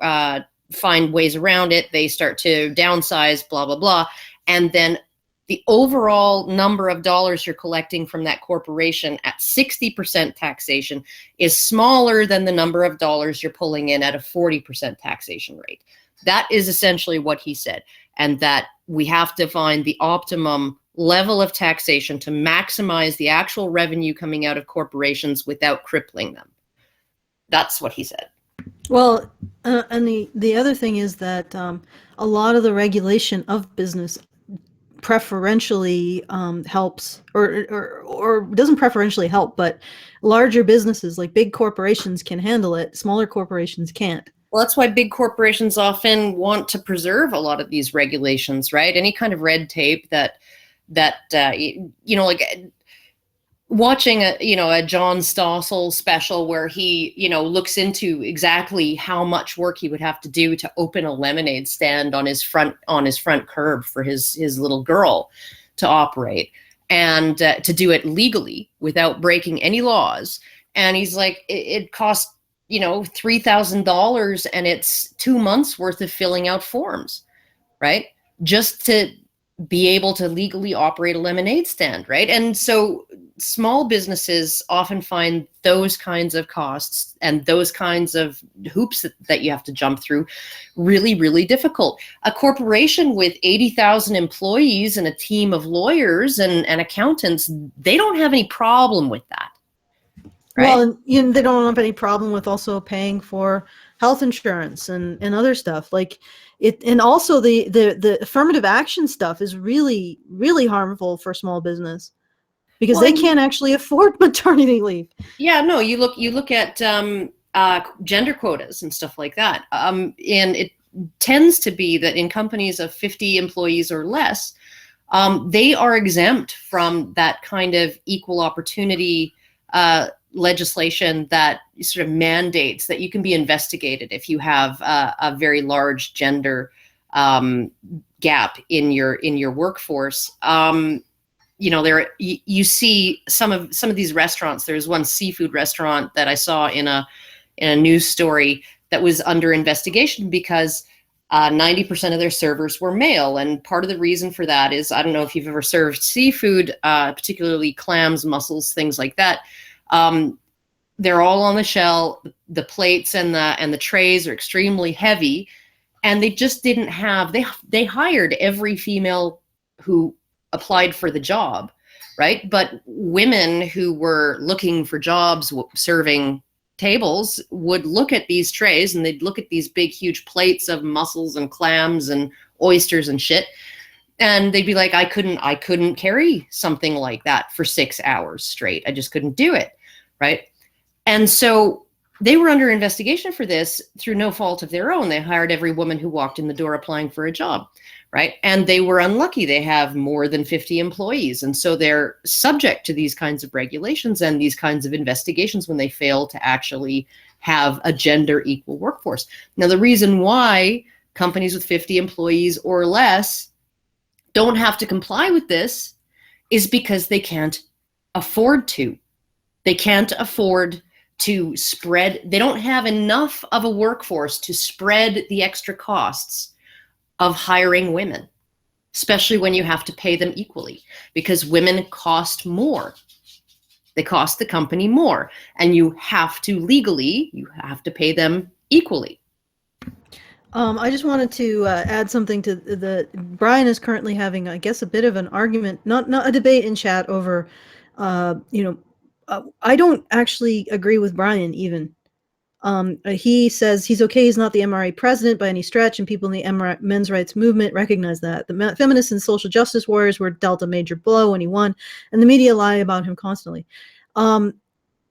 find ways around it. They start to downsize, blah, blah, blah. And then the overall number of dollars you're collecting from that corporation at 60% taxation is smaller than the number of dollars you're pulling in at a 40% taxation rate. That is essentially what he said. And that we have to find the optimum level of taxation to maximize the actual revenue coming out of corporations without crippling them. That's what he said. Well, and the other thing is that a lot of the regulation of business preferentially helps or doesn't preferentially help, but larger businesses like big corporations can handle it. Smaller corporations can't. Well, that's why big corporations often want to preserve a lot of these regulations, right? Any kind of red tape that like watching a John Stossel special where he, looks into exactly how much work he would have to do to open a lemonade stand on his front curb for his little girl to operate and to do it legally without breaking any laws. And he's like, it costs, $3,000 and it's 2 months worth of filling out forms, right? Just to be able to legally operate a lemonade stand, right? And so small businesses often find those kinds of costs and those kinds of hoops that you have to jump through really, really difficult. A corporation with 80,000 employees and a team of lawyers and accountants, they don't have any problem with that. right? Well, and you know, they don't have any problem with also paying for health insurance and other stuff like it. And also the affirmative action stuff is really, really harmful for small business because Well, they and can't actually afford maternity leave. yeah, no, you look at gender quotas and stuff like that, and it tends to be that in companies of 50 employees or less, they are exempt from that kind of equal opportunity legislation that sort of mandates that you can be investigated if you have a very large gender gap in your workforce. You know, you see some of these restaurants. There's one seafood restaurant that I saw in a news story that was under investigation because 90% of their servers were male. And part of the reason for that is, I don't know if you've ever served seafood, particularly clams, mussels, things like that. They're all on the shell. The plates and the trays are extremely heavy, and they just didn't have. They hired every female who applied for the job, right? But women who were looking for jobs serving tables would look at these trays and they'd look at these big, huge plates of mussels and clams and oysters and shit. And they'd be like, I couldn't carry something like that for 6 hours straight. I just couldn't do it. Right. And so they were under investigation for this through no fault of their own. They hired every woman who walked in the door applying for a job. Right. And they were unlucky. They have more than 50 employees. And so they're subject to these kinds of regulations and these kinds of investigations when they fail to actually have a gender equal workforce. Now, the reason why companies with 50 employees or less don't have to comply with this is because they can't afford to. They can't afford to spread. They don't have enough of a workforce to spread the extra costs of hiring women, especially when you have to pay them equally, because women cost more. They cost the company more, and you have to pay them equally. I just wanted to add something to Brian is currently having, I guess, a bit of an argument, not a debate in chat over, I don't actually agree with Brian even. He says he's okay. He's not the MRA president by any stretch, and people in the men's rights movement recognize that. The feminists and social justice warriors were dealt a major blow when he won, and the media lie about him constantly.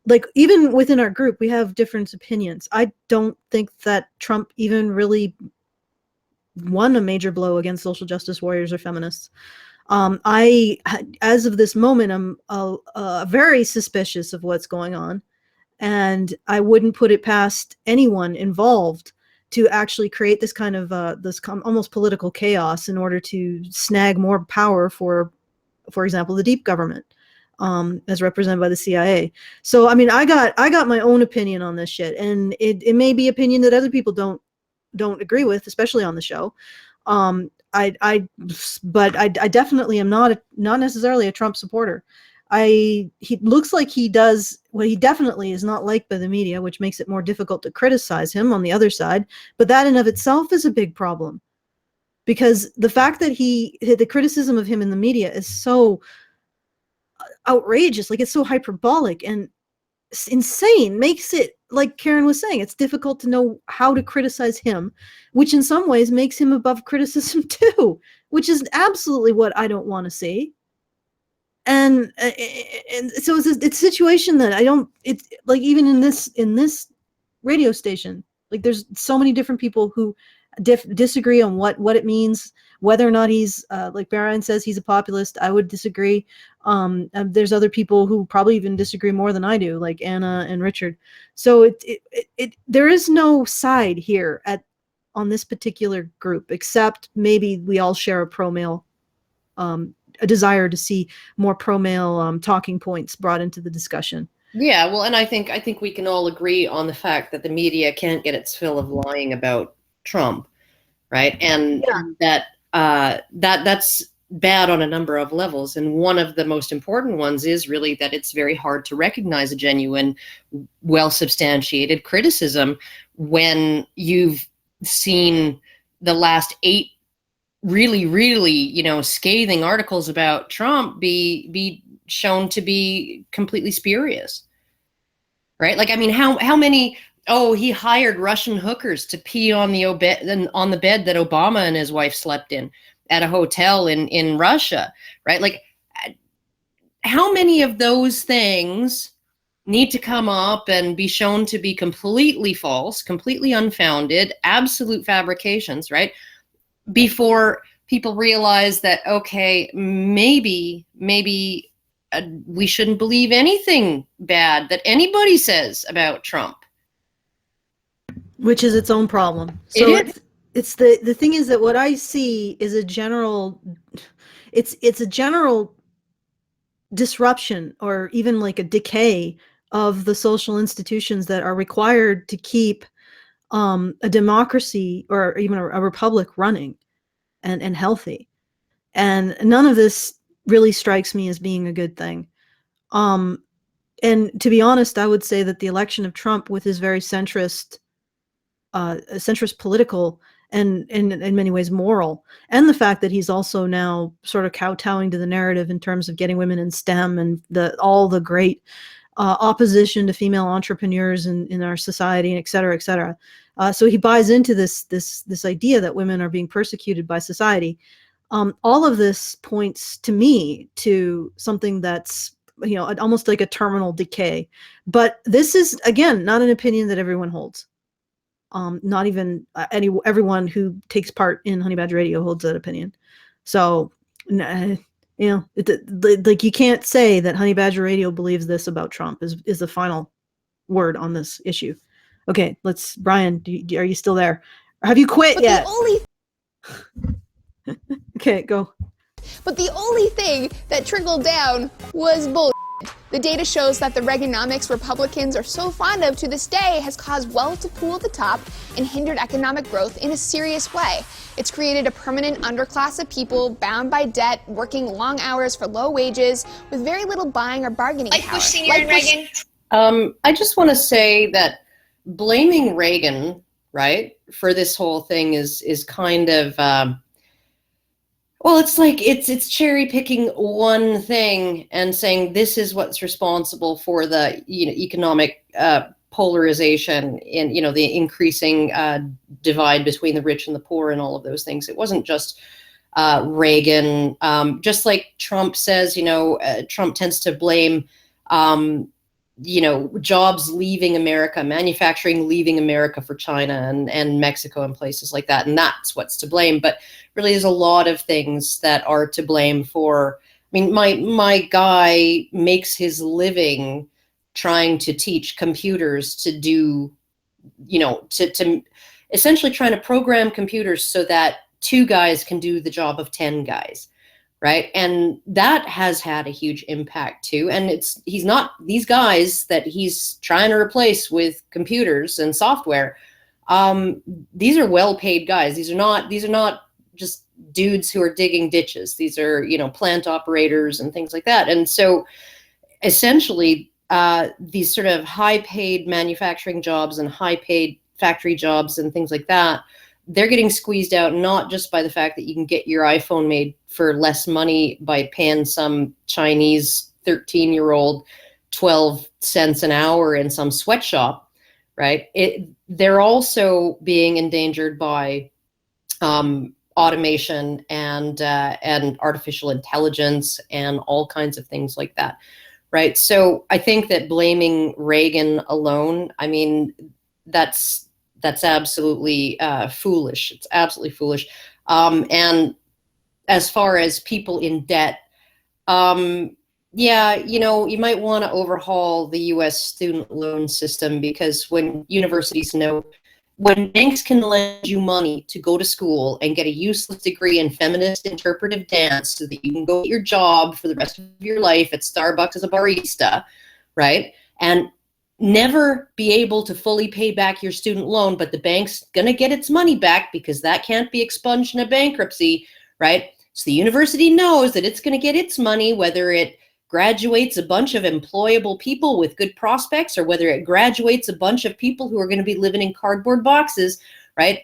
Like, even within our group, we have different opinions. I don't think that Trump even really won a major blow against social justice warriors or feminists. As of this moment, I'm very suspicious of what's going on. And I wouldn't put it past anyone involved to actually create this kind of almost political chaos in order to snag more power for example, the deep government, as represented by the CIA. So, I mean, I got my own opinion on this shit, and it may be opinion that other people don't agree with, especially on the show. But I definitely am not necessarily a Trump supporter. He looks like he does what he definitely is not liked by the media, which makes it more difficult to criticize him on the other side. But that in of itself is a big problem, because the fact that the criticism of him in the media is so outrageous, like it's so hyperbolic and insane, makes it, like Karen was saying, it's difficult to know how to criticize him, which in some ways makes him above criticism too, which is absolutely what I don't want to see. And so it's a situation that it's like, even in this radio station, like there's so many different people who disagree on what it means, whether or not he's like Brian says, he's a populist. I would disagree. And there's other people who probably even disagree more than I do, like Anna and Richard. So there is no side here on this particular group, except maybe we all share a pro-male a desire to see more pro-male talking points brought into the discussion. Yeah, well, and I think we can all agree on the fact that the media can't get its fill of lying about Trump, right? And that's bad on a number of levels. And one of the most important ones is really that it's very hard to recognize a genuine, well-substantiated criticism when you've seen the last 8 really, really, scathing articles about Trump be shown to be completely spurious. right? Like, I mean, how many, oh, he hired Russian hookers to pee on the bed that Obama and his wife slept in at a hotel in Russia, right? Like, how many of those things need to come up and be shown to be completely false, completely unfounded, absolute fabrications, right? Before people realize that, okay, maybe we shouldn't believe anything bad that anybody says about Trump. Which is its own problem. It So is. it's the thing is that what I see is a general, it's a general disruption or even like a decay of the social institutions that are required to keep a democracy or even a republic running and healthy. And none of this really strikes me as being a good thing. And to be honest, I would say that the election of Trump, with his very centrist political and in many ways moral, and the fact that he's also now sort of kowtowing to the narrative in terms of getting women in STEM and all the great opposition to female entrepreneurs in our society, and et cetera, et cetera. So he buys into this idea that women are being persecuted by society. All of this points to me to something that's, almost like a terminal decay. But this is, again, not an opinion that everyone holds. Not even everyone who takes part in Honey Badger Radio holds that opinion. So, like you can't say that Honey Badger Radio believes this about Trump is the final word on this issue. Okay, Brian, are you still there? Or have you quit but yet? Okay, go. But the only thing that trickled down was bullshit. The data shows that the Reaganomics Republicans are so fond of to this day has caused wealth to pool at the top and hindered economic growth in a serious way. It's created a permanent underclass of people bound by debt, working long hours for low wages, with very little buying or bargaining power. Bush Senior and Reagan. I just want to say that blaming Reagan, right, for this whole thing is kind of well, it's like it's cherry picking one thing and saying this is what's responsible for the economic polarization and the increasing divide between the rich and the poor and all of those things. It wasn't just Reagan. Just like Trump says, Trump tends to blame jobs leaving America, manufacturing leaving America for China and Mexico and places like that. And that's what's to blame. But really there's a lot of things that are to blame for. I mean, my guy makes his living trying to teach computers to do, to essentially trying to program computers so that 2 guys can do the job of 10 guys. Right. And that has had a huge impact too. And he's not, these guys that he's trying to replace with computers and software. These are well-paid guys. These are not just dudes who are digging ditches. These are, plant operators and things like that. And so essentially these sort of high-paid manufacturing jobs and high-paid factory jobs and things like that, they're getting squeezed out, not just by the fact that you can get your iPhone made for less money by paying some Chinese 13-year-old 12 cents an hour in some sweatshop, right? They're also being endangered by automation and artificial intelligence and all kinds of things like that, right? So I think that blaming Reagan alone, I mean, that's absolutely foolish. It's absolutely foolish. And as far as people in debt, yeah, you might want to overhaul the U.S. student loan system, because when universities know, when banks can lend you money to go to school and get a useless degree in feminist interpretive dance so that you can go get your job for the rest of your life at Starbucks as a barista, right? And never be able to fully pay back your student loan, but the bank's going to get its money back because that can't be expunged in a bankruptcy, right? So the university knows that it's going to get its money, whether it graduates a bunch of employable people with good prospects or whether it graduates a bunch of people who are going to be living in cardboard boxes, right?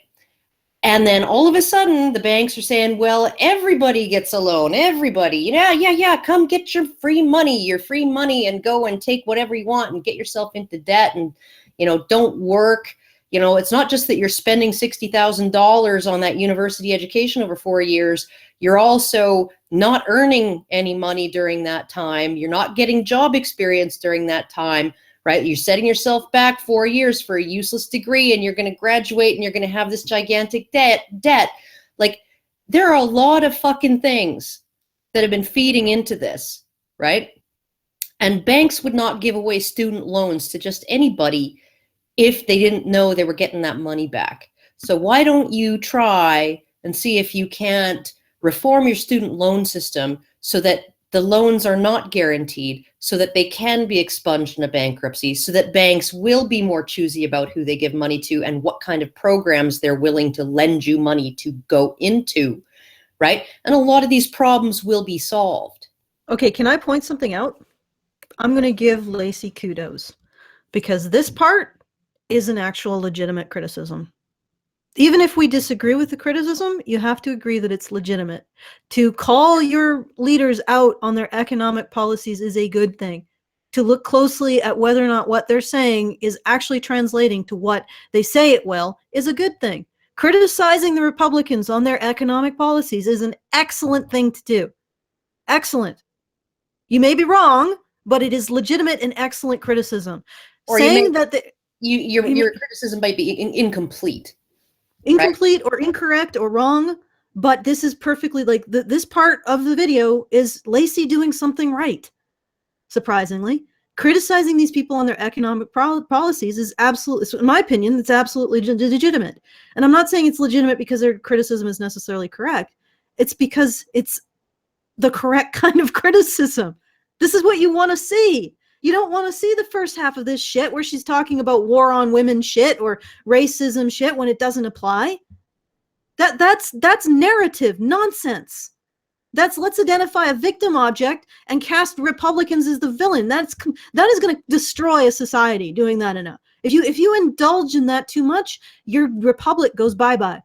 And then all of a sudden, the banks are saying, well, everybody gets a loan. Everybody, yeah, come get your free money and go and take whatever you want and get yourself into debt and, don't work. It's not just that you're spending $60,000 on that university education over 4 years. You're also not earning any money during that time. You're not getting job experience during that time. Right? You're setting yourself back 4 years for a useless degree, and you're going to graduate and you're going to have this gigantic debt. Like, there are a lot of fucking things that have been feeding into this, right? And banks would not give away student loans to just anybody if they didn't know they were getting that money back. So why don't you try and see if you can't reform your student loan system so that the loans are not guaranteed, so that they can be expunged in a bankruptcy, so that banks will be more choosy about who they give money to and what kind of programs they're willing to lend you money to go into, right? And a lot of these problems will be solved. Okay, can I point something out? I'm going to give Laci kudos, because this part is an actual legitimate criticism. Even if we disagree with the criticism, you have to agree that it's legitimate. To call your leaders out on their economic policies is a good thing. To look closely at whether or not what they're saying is actually translating to what they say it will is a good thing. Criticizing the Republicans on their economic policies is an excellent thing to do. Excellent. You may be wrong, but it is legitimate and excellent criticism. Or saying your criticism might be incomplete. Incomplete or incorrect or wrong, but this is perfectly this part of the video is Laci doing something right. Surprisingly, criticizing these people on their economic policies is absolutely, in my opinion, it's absolutely legitimate. And I'm not saying it's legitimate because their criticism is necessarily correct. It's because it's the correct kind of criticism. This is what you want to see. You don't want to see the first half of this shit where she's talking about war on women shit or racism shit when it doesn't apply. That's narrative nonsense. Let's identify a victim object and cast Republicans as the villain. That is going to destroy a society doing that enough. If you indulge in that too much, your republic goes bye-bye.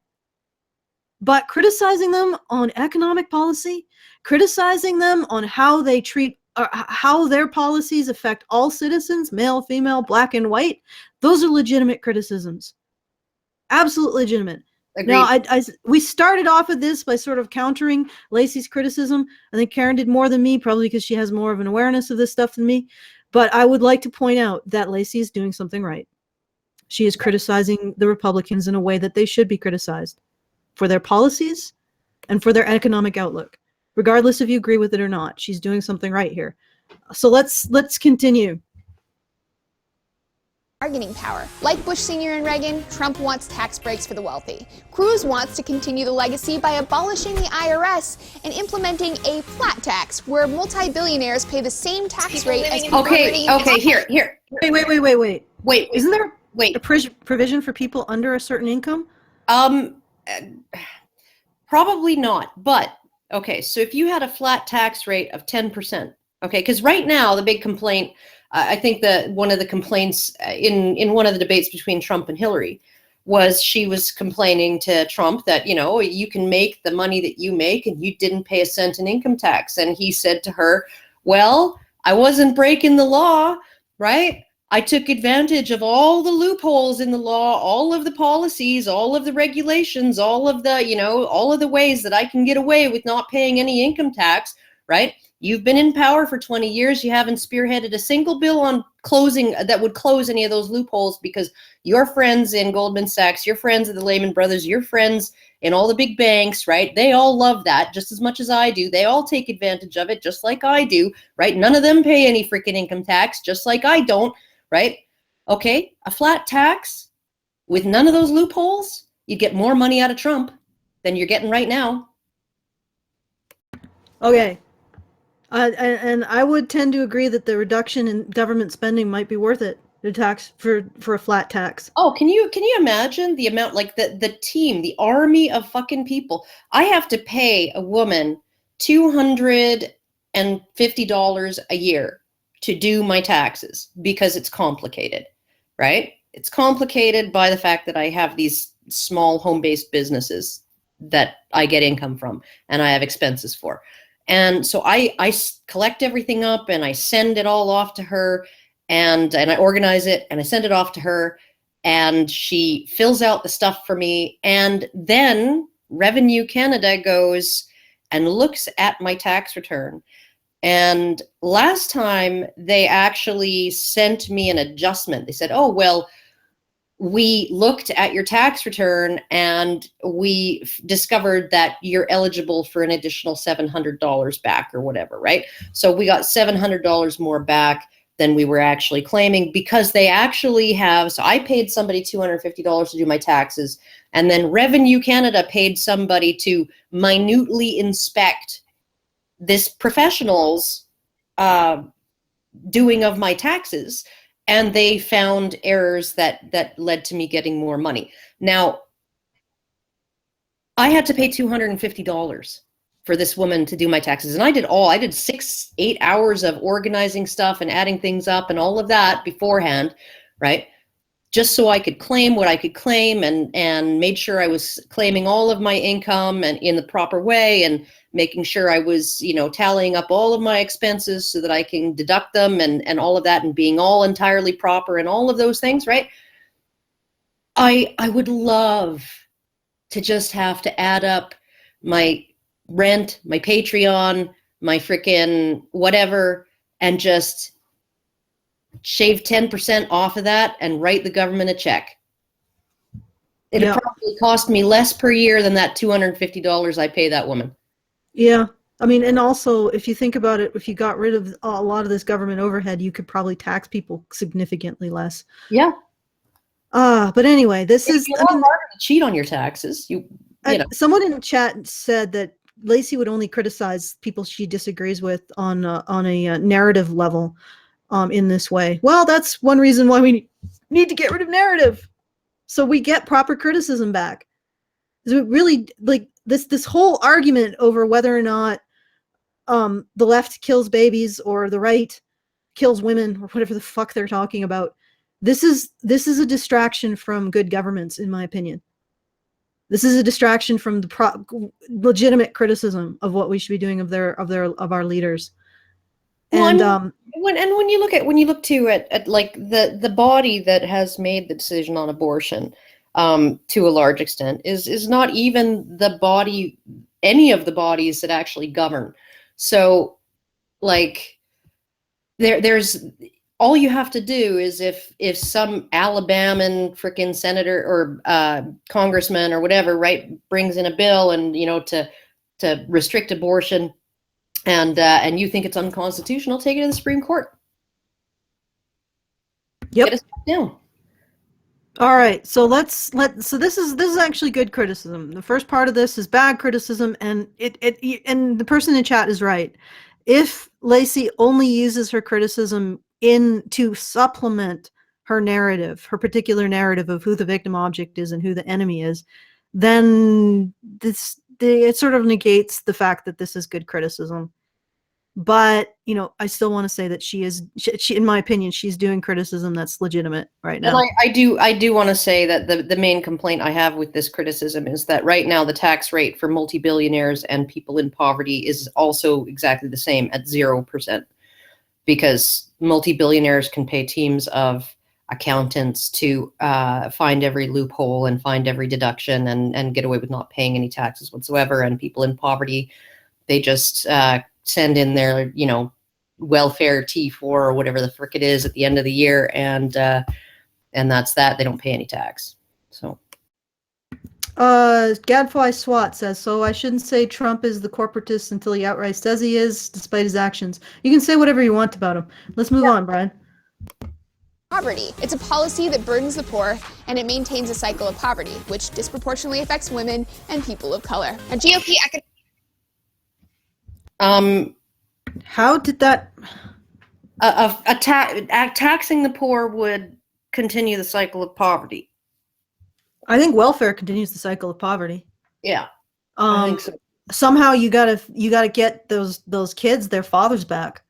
But criticizing them on economic policy, criticizing them on how they treat how their policies affect all citizens, male, female, black, and white, those are legitimate criticisms. Absolutely legitimate. Agreed. Now, we started off with this by sort of countering Laci's criticism. I think Karen did more than me, probably because she has more of an awareness of this stuff than me. But I would like to point out that Laci is doing something right. She is criticizing the Republicans in a way that they should be criticized for their policies and for their economic outlook. Regardless if you agree with it or not, she's doing something right here. So let's continue. Bargaining power. Like Bush Sr. and Reagan, Trump wants tax breaks for the wealthy. Cruz wants to continue the legacy by abolishing the IRS and implementing a flat tax where multi-billionaires pay the same tax rate as people Okay, here. Wait. Isn't there a provision for people under a certain income? Probably not, but okay, so if you had a flat tax rate of 10%, okay, because right now the big complaint, I think that one of the complaints in one of the debates between Trump and Hillary was she was complaining to Trump that, you can make the money that you make and you didn't pay a cent in income tax. And he said to her, well, I wasn't breaking the law, right? I took advantage of all the loopholes in the law, all of the policies, all of the regulations, all of the ways that I can get away with not paying any income tax, right? You've been in power for 20 years. You haven't spearheaded a single bill on closing that would close any of those loopholes because your friends in Goldman Sachs, your friends at the Lehman Brothers, your friends in all the big banks, right? They all love that just as much as I do. They all take advantage of it just like I do, right? None of them pay any freaking income tax just like I don't. Right? Okay, a flat tax with none of those loopholes, you'd get more money out of Trump than you're getting right now. Okay. And I would tend to agree that the reduction in government spending might be worth it, the tax for a flat tax. Oh, can you imagine the amount, like the team, the army of fucking people? I have to pay a woman $250 a year to do my taxes because it's complicated, right? it's complicated by the fact that I have these small home-based businesses that I get income from and I have expenses for. And so I collect everything up and I send it all off to her, and I organize it and I send it off to her, and she fills out the stuff for me. And then Revenue Canada goes and looks at my tax return. And last time they actually sent me an adjustment. They said, oh, well, we looked at your tax return and we discovered that you're eligible for an additional $700 back or whatever, right? So we got $700 more back than we were actually claiming, because they actually have, so I paid somebody $250 to do my taxes, and then Revenue Canada paid somebody to minutely inspect this professional's doing of my taxes. And they found errors that led to me getting more money. Now, I had to pay $250 for this woman to do my taxes. And I did 6-8 hours of organizing stuff and adding things up and all of that beforehand, right? Just so I could claim what I could claim, and made sure I was claiming all of my income and in the proper way, and making sure I was, tallying up all of my expenses so that I can deduct them and all of that, and being all entirely proper and all of those things, right? I would love to just have to add up my rent, my Patreon, my frickin' whatever, and just shave 10% off of that and write the government a check. It'd probably cost me less per year than that $250 I pay that woman. Yeah. I mean, and also, if you think about it, if you got rid of a lot of this government overhead, you could probably tax people significantly less. Yeah. But anyway, this is, I mean, harder to cheat on your taxes. You know. Someone in the chat said that Laci would only criticize people she disagrees with on a narrative level, in this way. Well, that's one reason why we need to get rid of narrative, so we get proper criticism back. Because it really, like, this whole argument over whether or not the left kills babies or the right kills women or whatever the fuck they're talking about. This is a distraction from good governments, in my opinion. This is a distraction from the legitimate criticism of what we should be doing of our leaders. And when you look at like the body that has made the decision on abortion, to a large extent, is not even the body, any of the bodies that actually govern. So, like, there's all you have to do is if some Alabaman frickin' senator or congressman or whatever, right, brings in a bill and to restrict abortion, and you think it's unconstitutional, take it to the Supreme Court. Yep. Get us down. All right, so so this is actually good criticism. The first part of this is bad criticism, and and the person in chat is right. If Laci only uses her criticism to supplement her narrative, her particular narrative of who the victim object is and who the enemy is, then it sort of negates the fact that this is good criticism. But I still want to say that she in my opinion, she's doing criticism that's legitimate right now. And I do want to say that the main complaint I have with this criticism is that right now the tax rate for multi-billionaires and people in poverty is also exactly the same at 0%, because multi-billionaires can pay teams of accountants to find every loophole and find every deduction and get away with not paying any taxes whatsoever. And people in poverty, they just send in their, welfare T4 or whatever the frick it is at the end of the year, and that's that. They don't pay any tax. So, Gadfly SWAT says, so I shouldn't say Trump is the corporatist until he outright says he is, despite his actions. You can say whatever you want about him. Let's move on, Brian. Poverty. It's a policy that burdens the poor, and it maintains a cycle of poverty, which disproportionately affects women and people of color. A GOP how did that? Taxing the poor would continue the cycle of poverty. I think welfare continues the cycle of poverty. Yeah, I think so. Somehow you gotta get those kids their fathers back.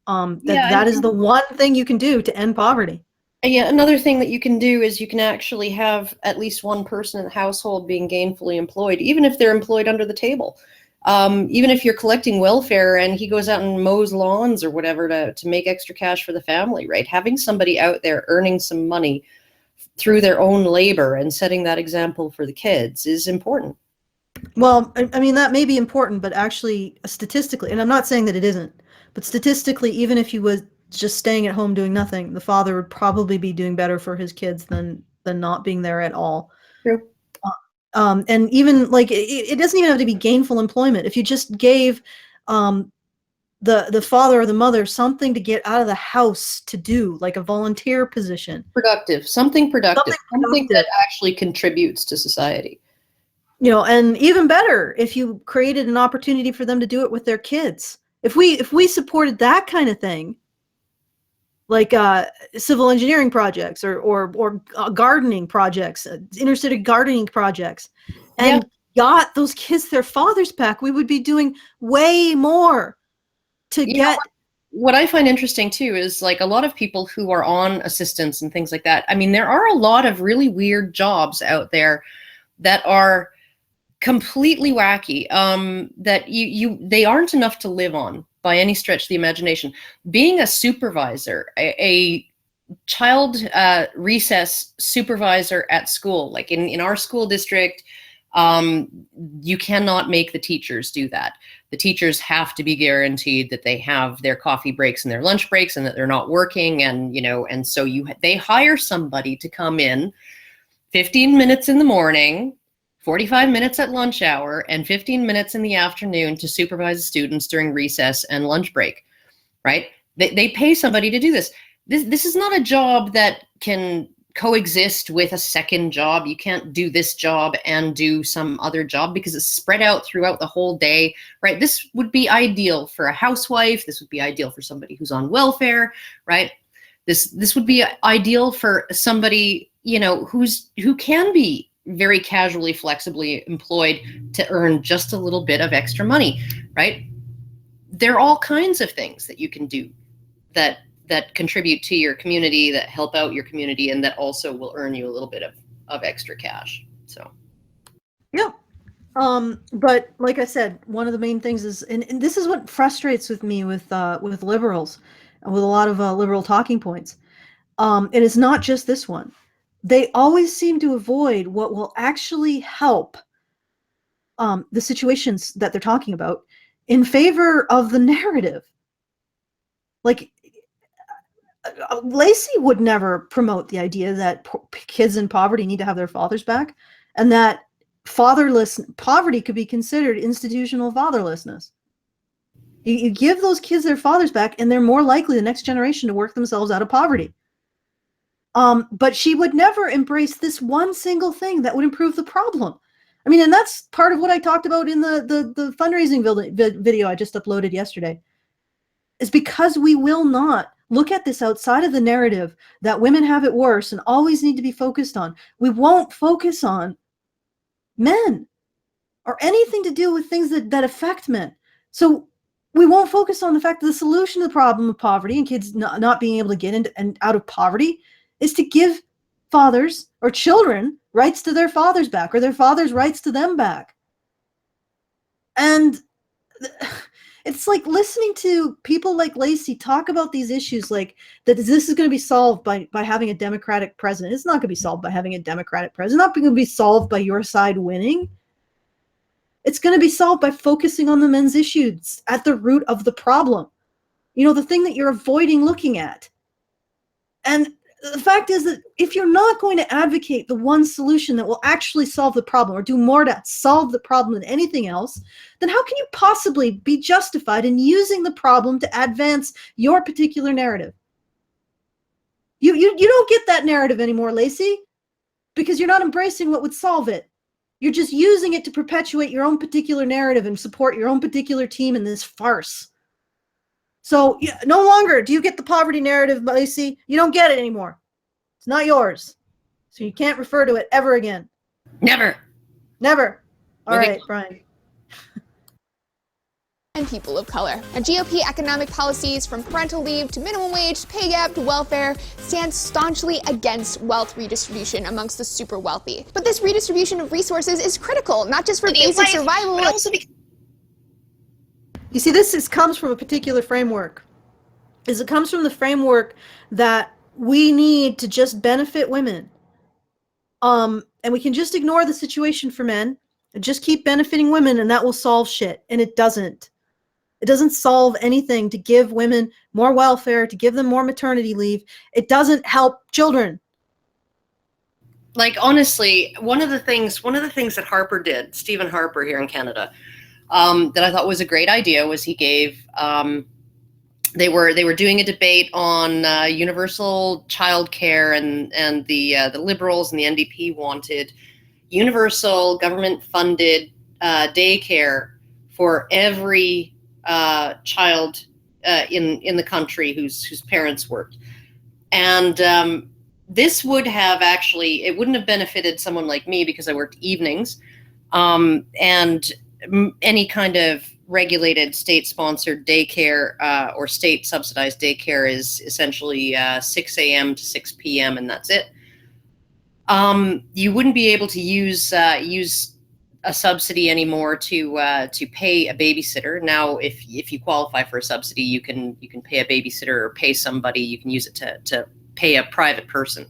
That is the one thing you can do to end poverty. Yeah, another thing that you can do is you can actually have at least one person in the household being gainfully employed, even if they're employed under the table. Even if you're collecting welfare and he goes out and mows lawns or whatever to make extra cash for the family, right? Having somebody out there earning some money through their own labor and setting that example for the kids is important. Well, I mean, that may be important, but actually, statistically, and I'm not saying that it isn't, but statistically, even if he was just staying at home doing nothing, the father would probably be doing better for his kids than not being there at all. True. And even like it doesn't even have to be gainful employment. If you just gave the father or the mother something to get out of the house to do, like a volunteer position, something productive that actually contributes to society. And even better, if you created an opportunity for them to do it with their kids. If we supported that kind of thing, like civil engineering projects or gardening projects, inner city gardening projects, and got those kids their fathers back, we would be doing way more to get. What I find interesting too is like a lot of people who are on assistance and things like that. I mean, there are a lot of really weird jobs out there that are completely wacky, that they aren't enough to live on by any stretch of the imagination. Being a supervisor, a child recess supervisor at school, like in our school district, you cannot make the teachers do that. The teachers have to be guaranteed that they have their coffee breaks and their lunch breaks and that they're not working. And so they hire somebody to come in 15 minutes in the morning, 45 minutes at lunch hour, and 15 minutes in the afternoon to supervise the students during recess and lunch break, right? They pay somebody to do this. This is not a job that can coexist with a second job. You can't do this job and do some other job because it's spread out throughout the whole day, right? This would be ideal for a housewife. This would be ideal for somebody who's on welfare, right? This would be ideal for somebody, who can be very casually, flexibly employed to earn just a little bit of extra money, right? There are all kinds of things that you can do that contribute to your community, that help out your community, and that also will earn you a little bit of extra cash. So, yeah. But like I said, one of the main things is, and this is what frustrates with me with liberals and with a lot of liberal talking points. It is not just this one. They always seem to avoid what will actually help the situations that they're talking about in favor of the narrative. Like, Laci would never promote the idea that kids in poverty need to have their fathers back, and that poverty could be considered institutional fatherlessness. You give those kids their fathers back, and they're more likely, the next generation, to work themselves out of poverty. But she would never embrace this one single thing that would improve the problem. I mean, and that's part of what I talked about in the fundraising video I just uploaded yesterday, is because we will not look at this outside of the narrative that women have it worse and always need to be focused on. We won't focus on men or anything to do with things that affect men. So we won't focus on the fact that the solution to the problem of poverty and kids not being able to get into and out of poverty is to give fathers or children rights to their fathers back, or their fathers' rights to them back. And it's like listening to people like Laci talk about these issues, like that this is going to be solved by having a Democratic president. It's not going to be solved by having a Democratic president. It's not going to be solved by your side winning. It's going to be solved by focusing on the men's issues at the root of the problem. The thing that you're avoiding looking at. And the fact is that if you're not going to advocate the one solution that will actually solve the problem, or do more to solve the problem than anything else, then how can you possibly be justified in using the problem to advance your particular narrative? You don't get that narrative anymore, Laci, because you're not embracing what would solve it. You're just using it to perpetuate your own particular narrative and support your own particular team in this farce. So no longer do you get the poverty narrative, Laci. You don't get it anymore. It's not yours. So you can't refer to it ever again. Never. Never. All right, Brian. and people of color. Now, GOP economic policies, from parental leave to minimum wage to pay gap to welfare, stand staunchly against wealth redistribution amongst the super wealthy. But this redistribution of resources is critical, not just for basic survival, but also because You see, this comes from a particular framework. It comes from the framework that we need to just benefit women. And we can just ignore the situation for men and just keep benefiting women, and that will solve shit. And it doesn't. It doesn't solve anything to give women more welfare, to give them more maternity leave. It doesn't help children. like honestly, one of the things that Harper did, Stephen Harper here in Canada, that I thought was a great idea was he gave they were doing a debate on universal childcare, and the Liberals and the NDP wanted universal government-funded daycare for every child in the country whose parents worked, and this would have actually, it wouldn't have benefited someone like me because I worked evenings, and any kind of regulated state-sponsored daycare or state-subsidized daycare is essentially 6 a.m. to 6 p.m. and that's it. You wouldn't be able to use a subsidy anymore to pay a babysitter. Now, if you qualify for a subsidy, you can pay a babysitter or pay somebody. You can use it to pay a private person.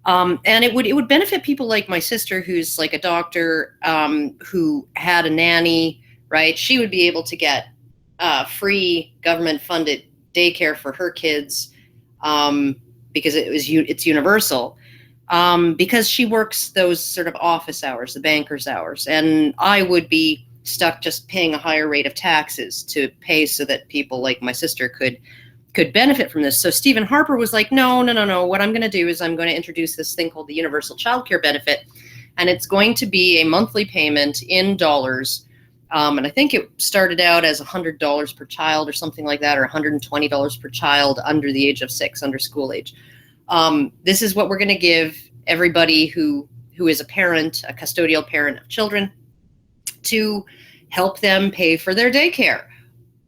And it would benefit people like my sister, who's like a doctor, who had a nanny, right? She would be able to get free government-funded daycare for her kids because it's universal. Because she works those sort of office hours, the banker's hours, and I would be stuck just paying a higher rate of taxes to pay so that people like my sister could benefit from this. So Stephen Harper was like, no. What I'm going to do is I'm going to introduce this thing called the Universal Child Care Benefit, and it's going to be a monthly payment in dollars. And I think it started out as $100 per child or something like that, or $120 per child under the age of 6, under school age. This is what we're going to give everybody who is a parent, a custodial parent of children, to help them pay for their daycare,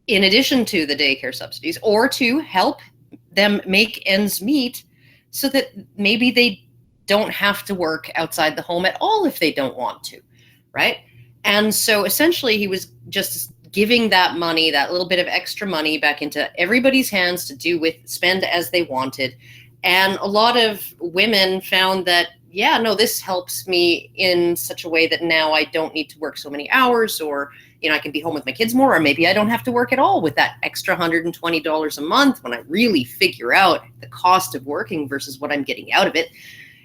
in addition to the daycare subsidies, or to help them make ends meet so that maybe they don't have to work outside the home at all if they don't want to, right? And so essentially he was just giving that money, that little bit of extra money, back into everybody's hands to spend as they wanted. And a lot of women found that, yeah, no, this helps me in such a way that now I don't need to work so many hours, or, I can be home with my kids more, or maybe I don't have to work at all with that extra $120 a month. When I really figure out the cost of working versus what I'm getting out of it,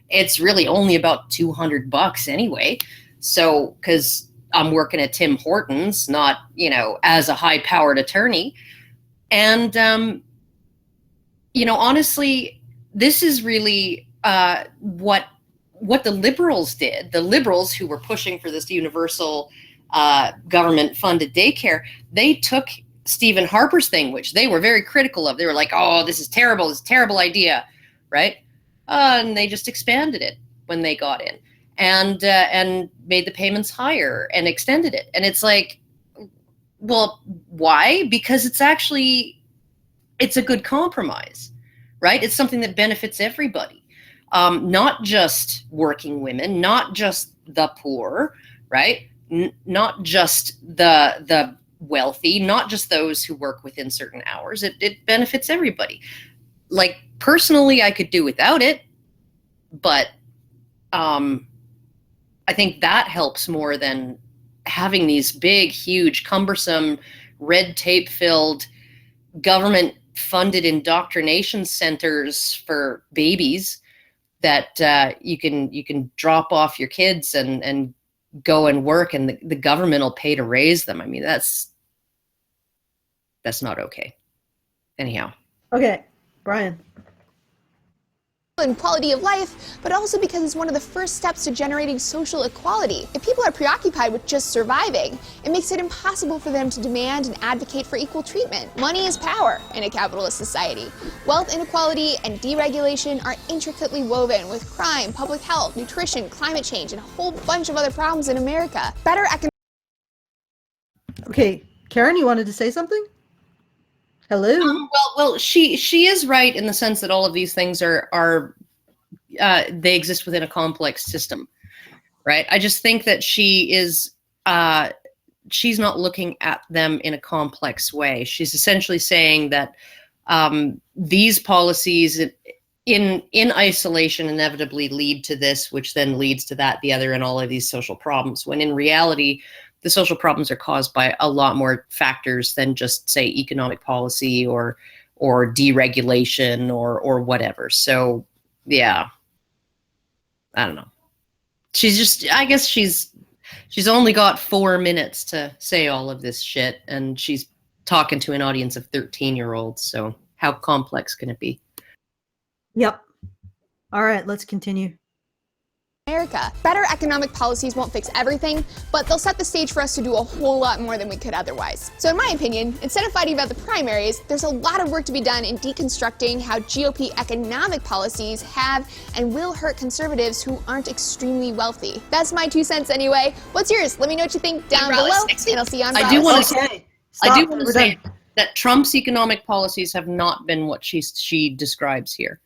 it's really only about $200 anyway. So, because I'm working at Tim Hortons, not, as a high-powered attorney. And, honestly, this is really what the Liberals did. The Liberals, who were pushing for this universal government-funded daycare, they took Stephen Harper's thing, which they were very critical of. They were like, oh, this is terrible. This is a terrible idea, right? And they just expanded it when they got in, and made the payments higher and extended it. And it's like, well, why? Because it's a good compromise, right? It's something that benefits everybody, not just working women, not just the poor, right? Not just the wealthy, not just those who work within certain hours. It benefits everybody. Like, personally, I could do without it, but I think that helps more than having these big, huge, cumbersome, red tape-filled, government-funded indoctrination centers for babies that you can drop off your kids and go and work, and the government will pay to raise them. I mean, that's not okay. Anyhow. Okay, Brian. And quality of life, but also because it's one of the first steps to generating social equality. If people are preoccupied with just surviving, it makes it impossible for them to demand and advocate for equal treatment. Money is power in a capitalist society. Wealth inequality and deregulation are intricately woven with crime, public health, nutrition, climate change, and a whole bunch of other problems in America. Better economic. Okay, Karen, you wanted to say something? Hello. Well, she is right in the sense that all of these things are they exist within a complex system, right? I just think that she's not looking at them in a complex way. She's essentially saying that these policies in isolation inevitably lead to this, which then leads to that, the other, and all of these social problems, when in reality, the social problems are caused by a lot more factors than just, say, economic policy or deregulation or whatever. So, yeah, I don't know. I guess she's only got 4 minutes to say all of this shit, and she's talking to an audience of 13-year-olds. So how complex can it be? Yep. All right, let's continue. America. Better economic policies won't fix everything, but they'll set the stage for us to do a whole lot more than we could otherwise. So in my opinion, instead of fighting about the primaries, there's a lot of work to be done in deconstructing how GOP economic policies have and will hurt conservatives who aren't extremely wealthy. That's my 2 cents anyway. What's yours? Let me know what you think down below, and I'll see you on I do want to Okay. say that Trump's economic policies have not been what she describes here,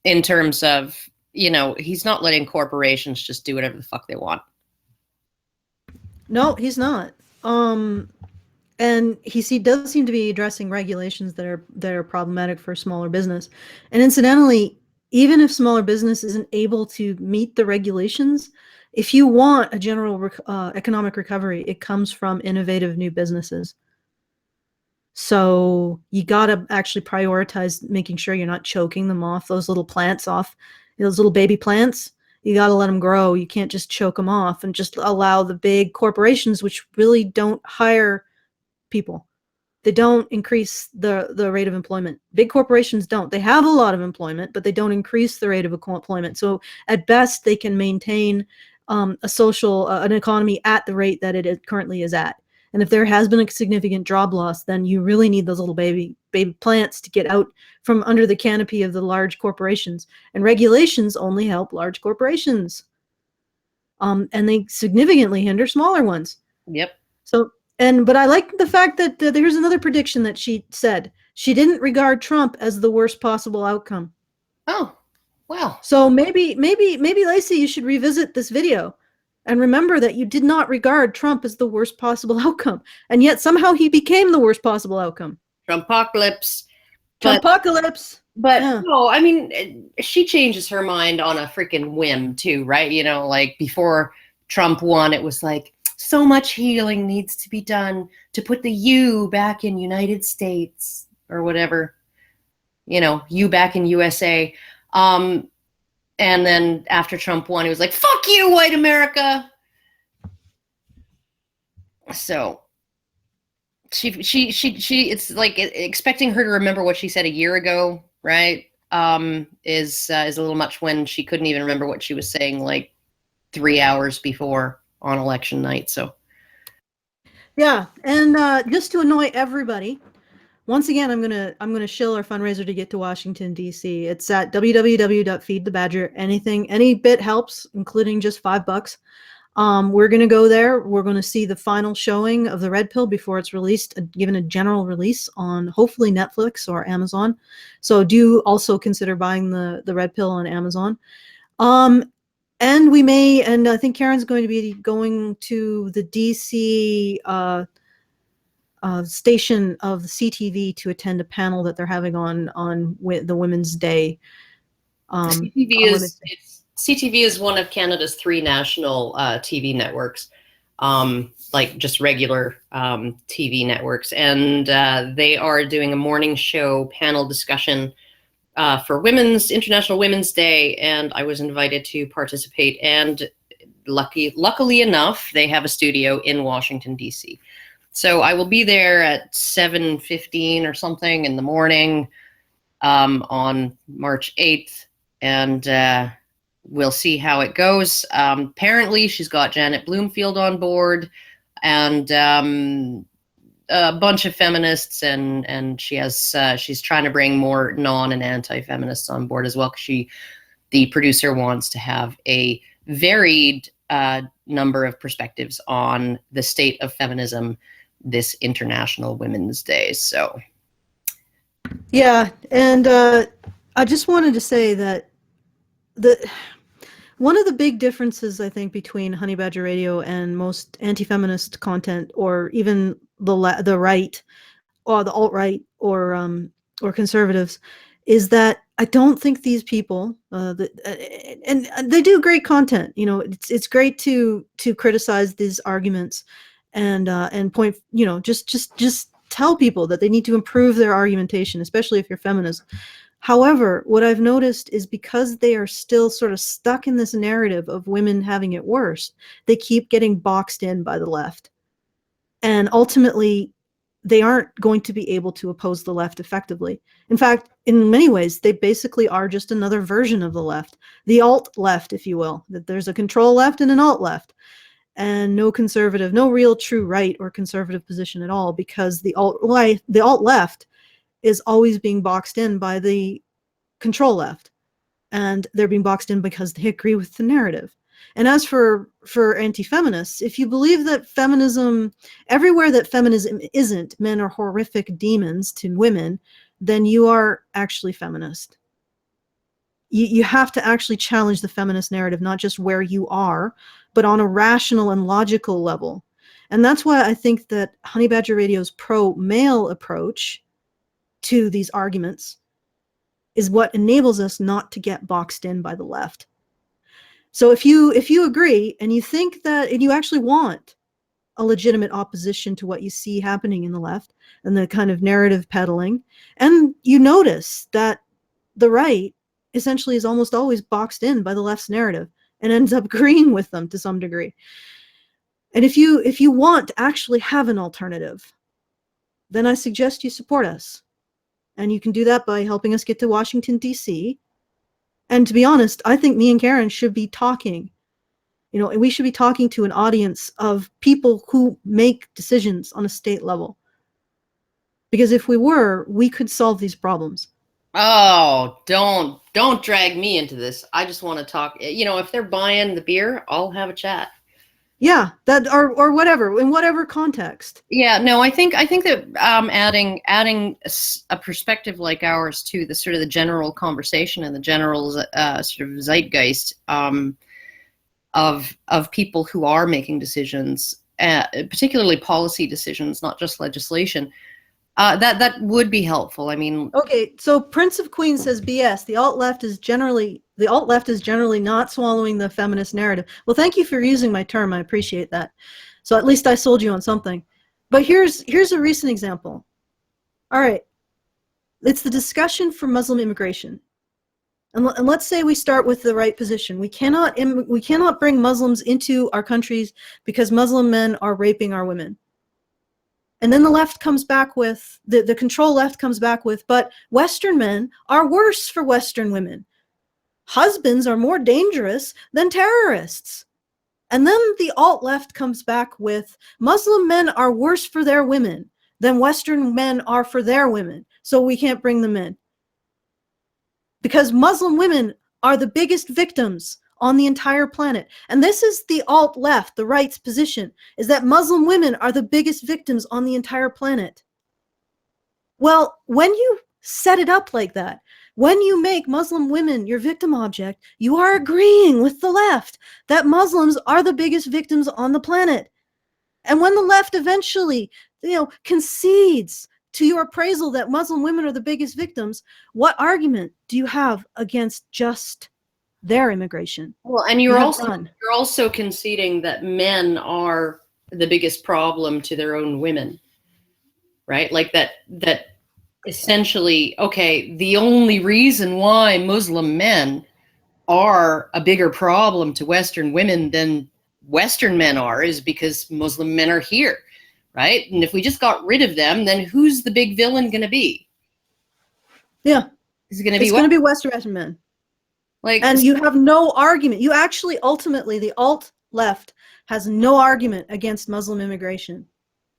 in terms of, he's not letting corporations just do whatever the fuck they want. No, he's not. And he does seem to be addressing regulations that are problematic for smaller business. And incidentally, even if smaller business isn't able to meet the regulations, if you want a general economic recovery, it comes from innovative new businesses. So you got to actually prioritize making sure you're not choking them off, those little plants off, those little baby plants. You got to let them grow. You can't just choke them off and just allow the big corporations, which really don't hire people. They don't increase the rate of employment. Big corporations don't. They have a lot of employment, but they don't increase the rate of employment. So at best, they can maintain an economy at the rate that it currently is at. And if there has been a significant job loss, then you really need those little baby plants to get out from under the canopy of the large corporations. And regulations only help large corporations. And they significantly hinder smaller ones. Yep. But I like the fact that there's another prediction that she said. She didn't regard Trump as the worst possible outcome. Oh, wow. So maybe, Laci, you should revisit this video and remember that you did not regard Trump as the worst possible outcome. And yet somehow he became the worst possible outcome. Trumpocalypse. Trumpocalypse. But Yeah. no, I mean, she changes her mind on a freaking whim too, right? Like before Trump won, it was like, so much healing needs to be done to put the U back in United States or whatever, U back in USA. And then after Trump won, he was like, fuck you, white America. So she it's like expecting her to remember what she said a year ago, right? Is a little much when she couldn't even remember what she was saying like 3 hours before on election night. So yeah, and just to annoy everybody, once again, I'm gonna shill our fundraiser to get to Washington D.C. It's at www.feedthebadger. Any bit helps, including just $5. We're gonna go there. We're gonna see the final showing of the Red Pill before it's released, given a general release on hopefully Netflix or Amazon. So do also consider buying the Red Pill on Amazon. And we may, and I think Karen's going to be going to the DC station of the CTV to attend a panel that they're having on the Women's Day. CTV is one of Canada's 3 national TV networks, like just regular TV networks, and they are doing a morning show panel discussion for International Women's Day, and I was invited to participate. And luckily enough, they have a studio in Washington D.C. So I will be there at 7:15 or something in the morning on March 8th, and we'll see how it goes. Apparently, she's got Janet Bloomfield on board, and a bunch of feminists, and she's trying to bring more non and anti-feminists on board as well, because the producer wants to have a varied number of perspectives on the state of feminism this International Women's Day. So Yeah, and I just wanted to say that one of the big differences, I think, between Honey Badger Radio and most anti-feminist content, or even the right, or the alt-right, or conservatives, is that I don't think these people, and they do great content. You know, it's great to criticize these arguments, and point, you know, just tell people that they need to improve their argumentation, especially if you're feminist. However, what I've noticed is because they are still sort of stuck in this narrative of women having it worse, they keep getting boxed in by the left. And ultimately, they aren't going to be able to oppose the left effectively. In fact, in many ways, they basically are just another version of the left, the alt left, if you will. That there's a control left and an alt left, and no conservative, no real true right or conservative position at all, because the alt left is always being boxed in by the control left, and they're being boxed in because they agree with the narrative. And as for anti-feminists, if you believe that feminism, everywhere that feminism isn't, men are horrific demons to women, then you are actually feminist. You have to actually challenge the feminist narrative, not just where you are, but on a rational and logical level. And that's why I think that Honey Badger Radio's pro-male approach to these arguments is what enables us not to get boxed in by the left. So if you agree and you think that, and you actually want a legitimate opposition to what you see happening in the left and the kind of narrative peddling, and you notice that the right essentially is almost always boxed in by the left's narrative and ends up agreeing with them to some degree. And if you want to actually have an alternative, then I suggest you support us. And you can do that by helping us get to Washington, D.C. And to be honest, I think me and Karen should be talking. You know, we should be talking to an audience of people who make decisions on a state level. Because if we were, we could solve these problems. Oh, don't drag me into this. I just want to talk. You know, if they're buying the beer, I'll have a chat. Yeah, that or whatever, in whatever context. Yeah, no, I think that adding a perspective like ours to the sort of the general conversation and the general sort of zeitgeist of people who are making decisions, particularly policy decisions, not just legislation, that would be helpful. I mean, okay, so Prince of Queens says BS. The alt left is generally not swallowing the feminist narrative. Well, thank you for using my term. I appreciate that. So at least I sold you on something. But here's a recent example. All right, it's the discussion for Muslim immigration. And let's say we start with the right position. We cannot bring Muslims into our countries because Muslim men are raping our women. And then the left comes back with, the control left comes back with, but Western men are worse for Western women. Husbands are more dangerous than terrorists. And then the alt left comes back with, Muslim men are worse for their women than Western men are for their women, so we can't bring them in. Because Muslim women are the biggest victims on the entire planet. And this is the alt left, the right's position, is that Muslim women are the biggest victims on the entire planet. Well, when you set it up like that, when you make Muslim women your victim object, you are agreeing with the left that Muslims are the biggest victims on the planet. And when the left eventually, concedes to your appraisal that Muslim women are the biggest victims, what argument do you have against just their immigration? Well, and you're also conceding that men are the biggest problem to their own women, right? Like that essentially, okay, the only reason why Muslim men are a bigger problem to Western women than Western men are is because Muslim men are here, right? And if we just got rid of them, then who's the big villain going to be? Yeah. It's going to be Western men. And you have no argument. You actually, ultimately, the alt left has no argument against Muslim immigration.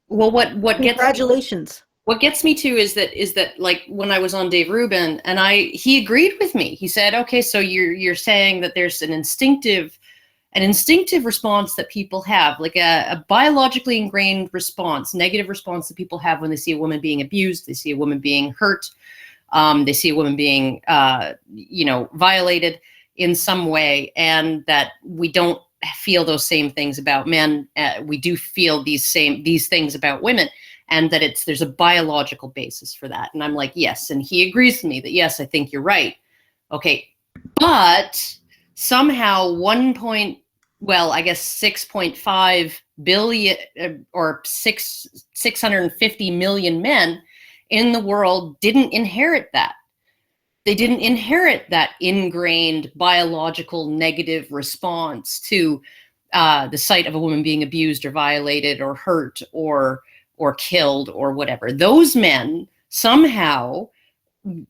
Well, congratulations. What gets me to is that like when I was on Dave Rubin and he agreed with me. He said, okay, so you're saying that there's an instinctive an instinctive response that people have, like a biologically ingrained response, negative response that people have when they see a woman being abused, they see a woman being hurt, they see a woman being, violated in some way, and that we don't feel those same things about men. We do feel these things about women, and that there's a biological basis for that. And I'm like, yes. And he agrees with me that, yes, I think you're right. Okay. But somehow 6.5 billion or 650 million men in the world didn't inherit that. They didn't inherit that ingrained biological negative response to the sight of a woman being abused or violated or hurt or killed or whatever. Those men somehow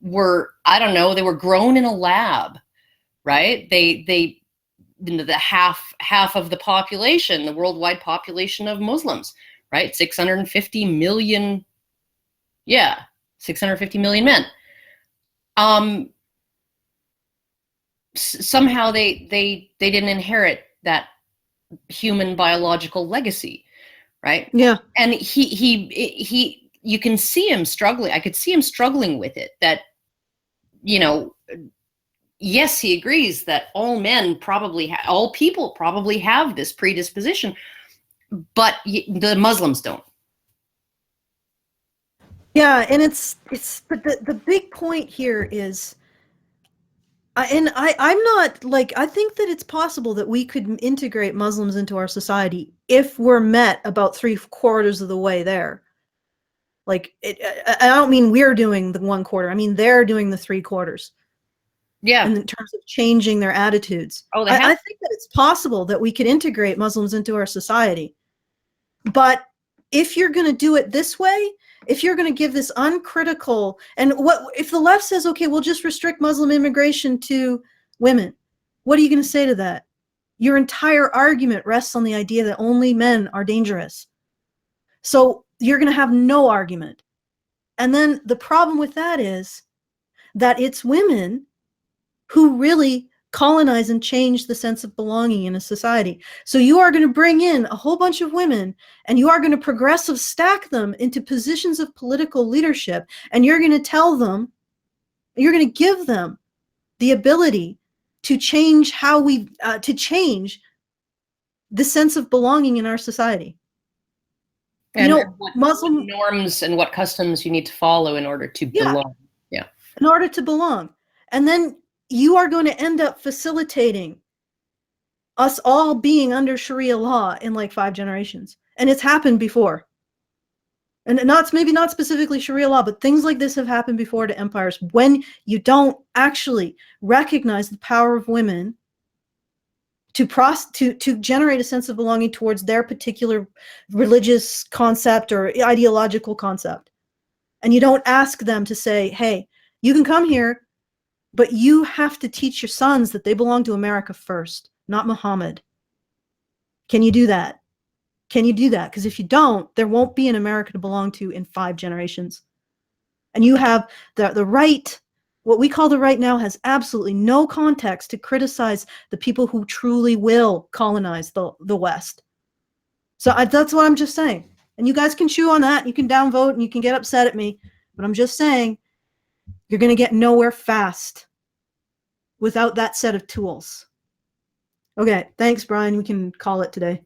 were, I don't know, they were grown in a lab, right? They the half of the population, the worldwide population of Muslims, right? 650 million. Yeah, 650 million men. Somehow they didn't inherit that human biological legacy, right? Yeah. And he you can see him struggling. I could see him struggling with it, that, yes, he agrees that all people probably have this predisposition, but the Muslims don't. Yeah, and but the big point here is, I'm not like, I think that it's possible that we could integrate Muslims into our society if we're met about 3/4 of the way there. Like, I don't mean we're doing the 1/4. I mean they're doing the 3/4. Yeah. In terms of changing their attitudes. Oh, I think that it's possible that we could integrate Muslims into our society. But if you're going to do it this way, if you're going to give this uncritical, and if the left says, okay, we'll just restrict Muslim immigration to women, what are you going to say to that? Your entire argument rests on the idea that only men are dangerous. So you're going to have no argument. And then the problem with that is that it's women who really colonize and change the sense of belonging in a society. So you are going to bring in a whole bunch of women, and you are going to progressive stack them into positions of political leadership, and you're going to tell them, you're going to give them the ability to change to change the sense of belonging in our society. And what Muslim norms and what customs you need to follow in order to belong. Yeah. In order to belong. And then you are going to end up facilitating us all being under Sharia law in like 5 generations. And it's happened before. And maybe not specifically Sharia law, but things like this have happened before to empires, when you don't actually recognize the power of women to generate a sense of belonging towards their particular religious concept or ideological concept. And you don't ask them to say, hey, you can come here, but you have to teach your sons that they belong to America first, not Muhammad. Can you do that? Can you do that? Because if you don't, there won't be an America to belong to in 5 generations. And you have the right, what we call the right now, has absolutely no context to criticize the people who truly will colonize the West. So that's what I'm just saying. And you guys can chew on that. You can downvote and you can get upset at me. But I'm just saying, you're going to get nowhere fast without that set of tools. Okay, thanks, Brian. We can call it today.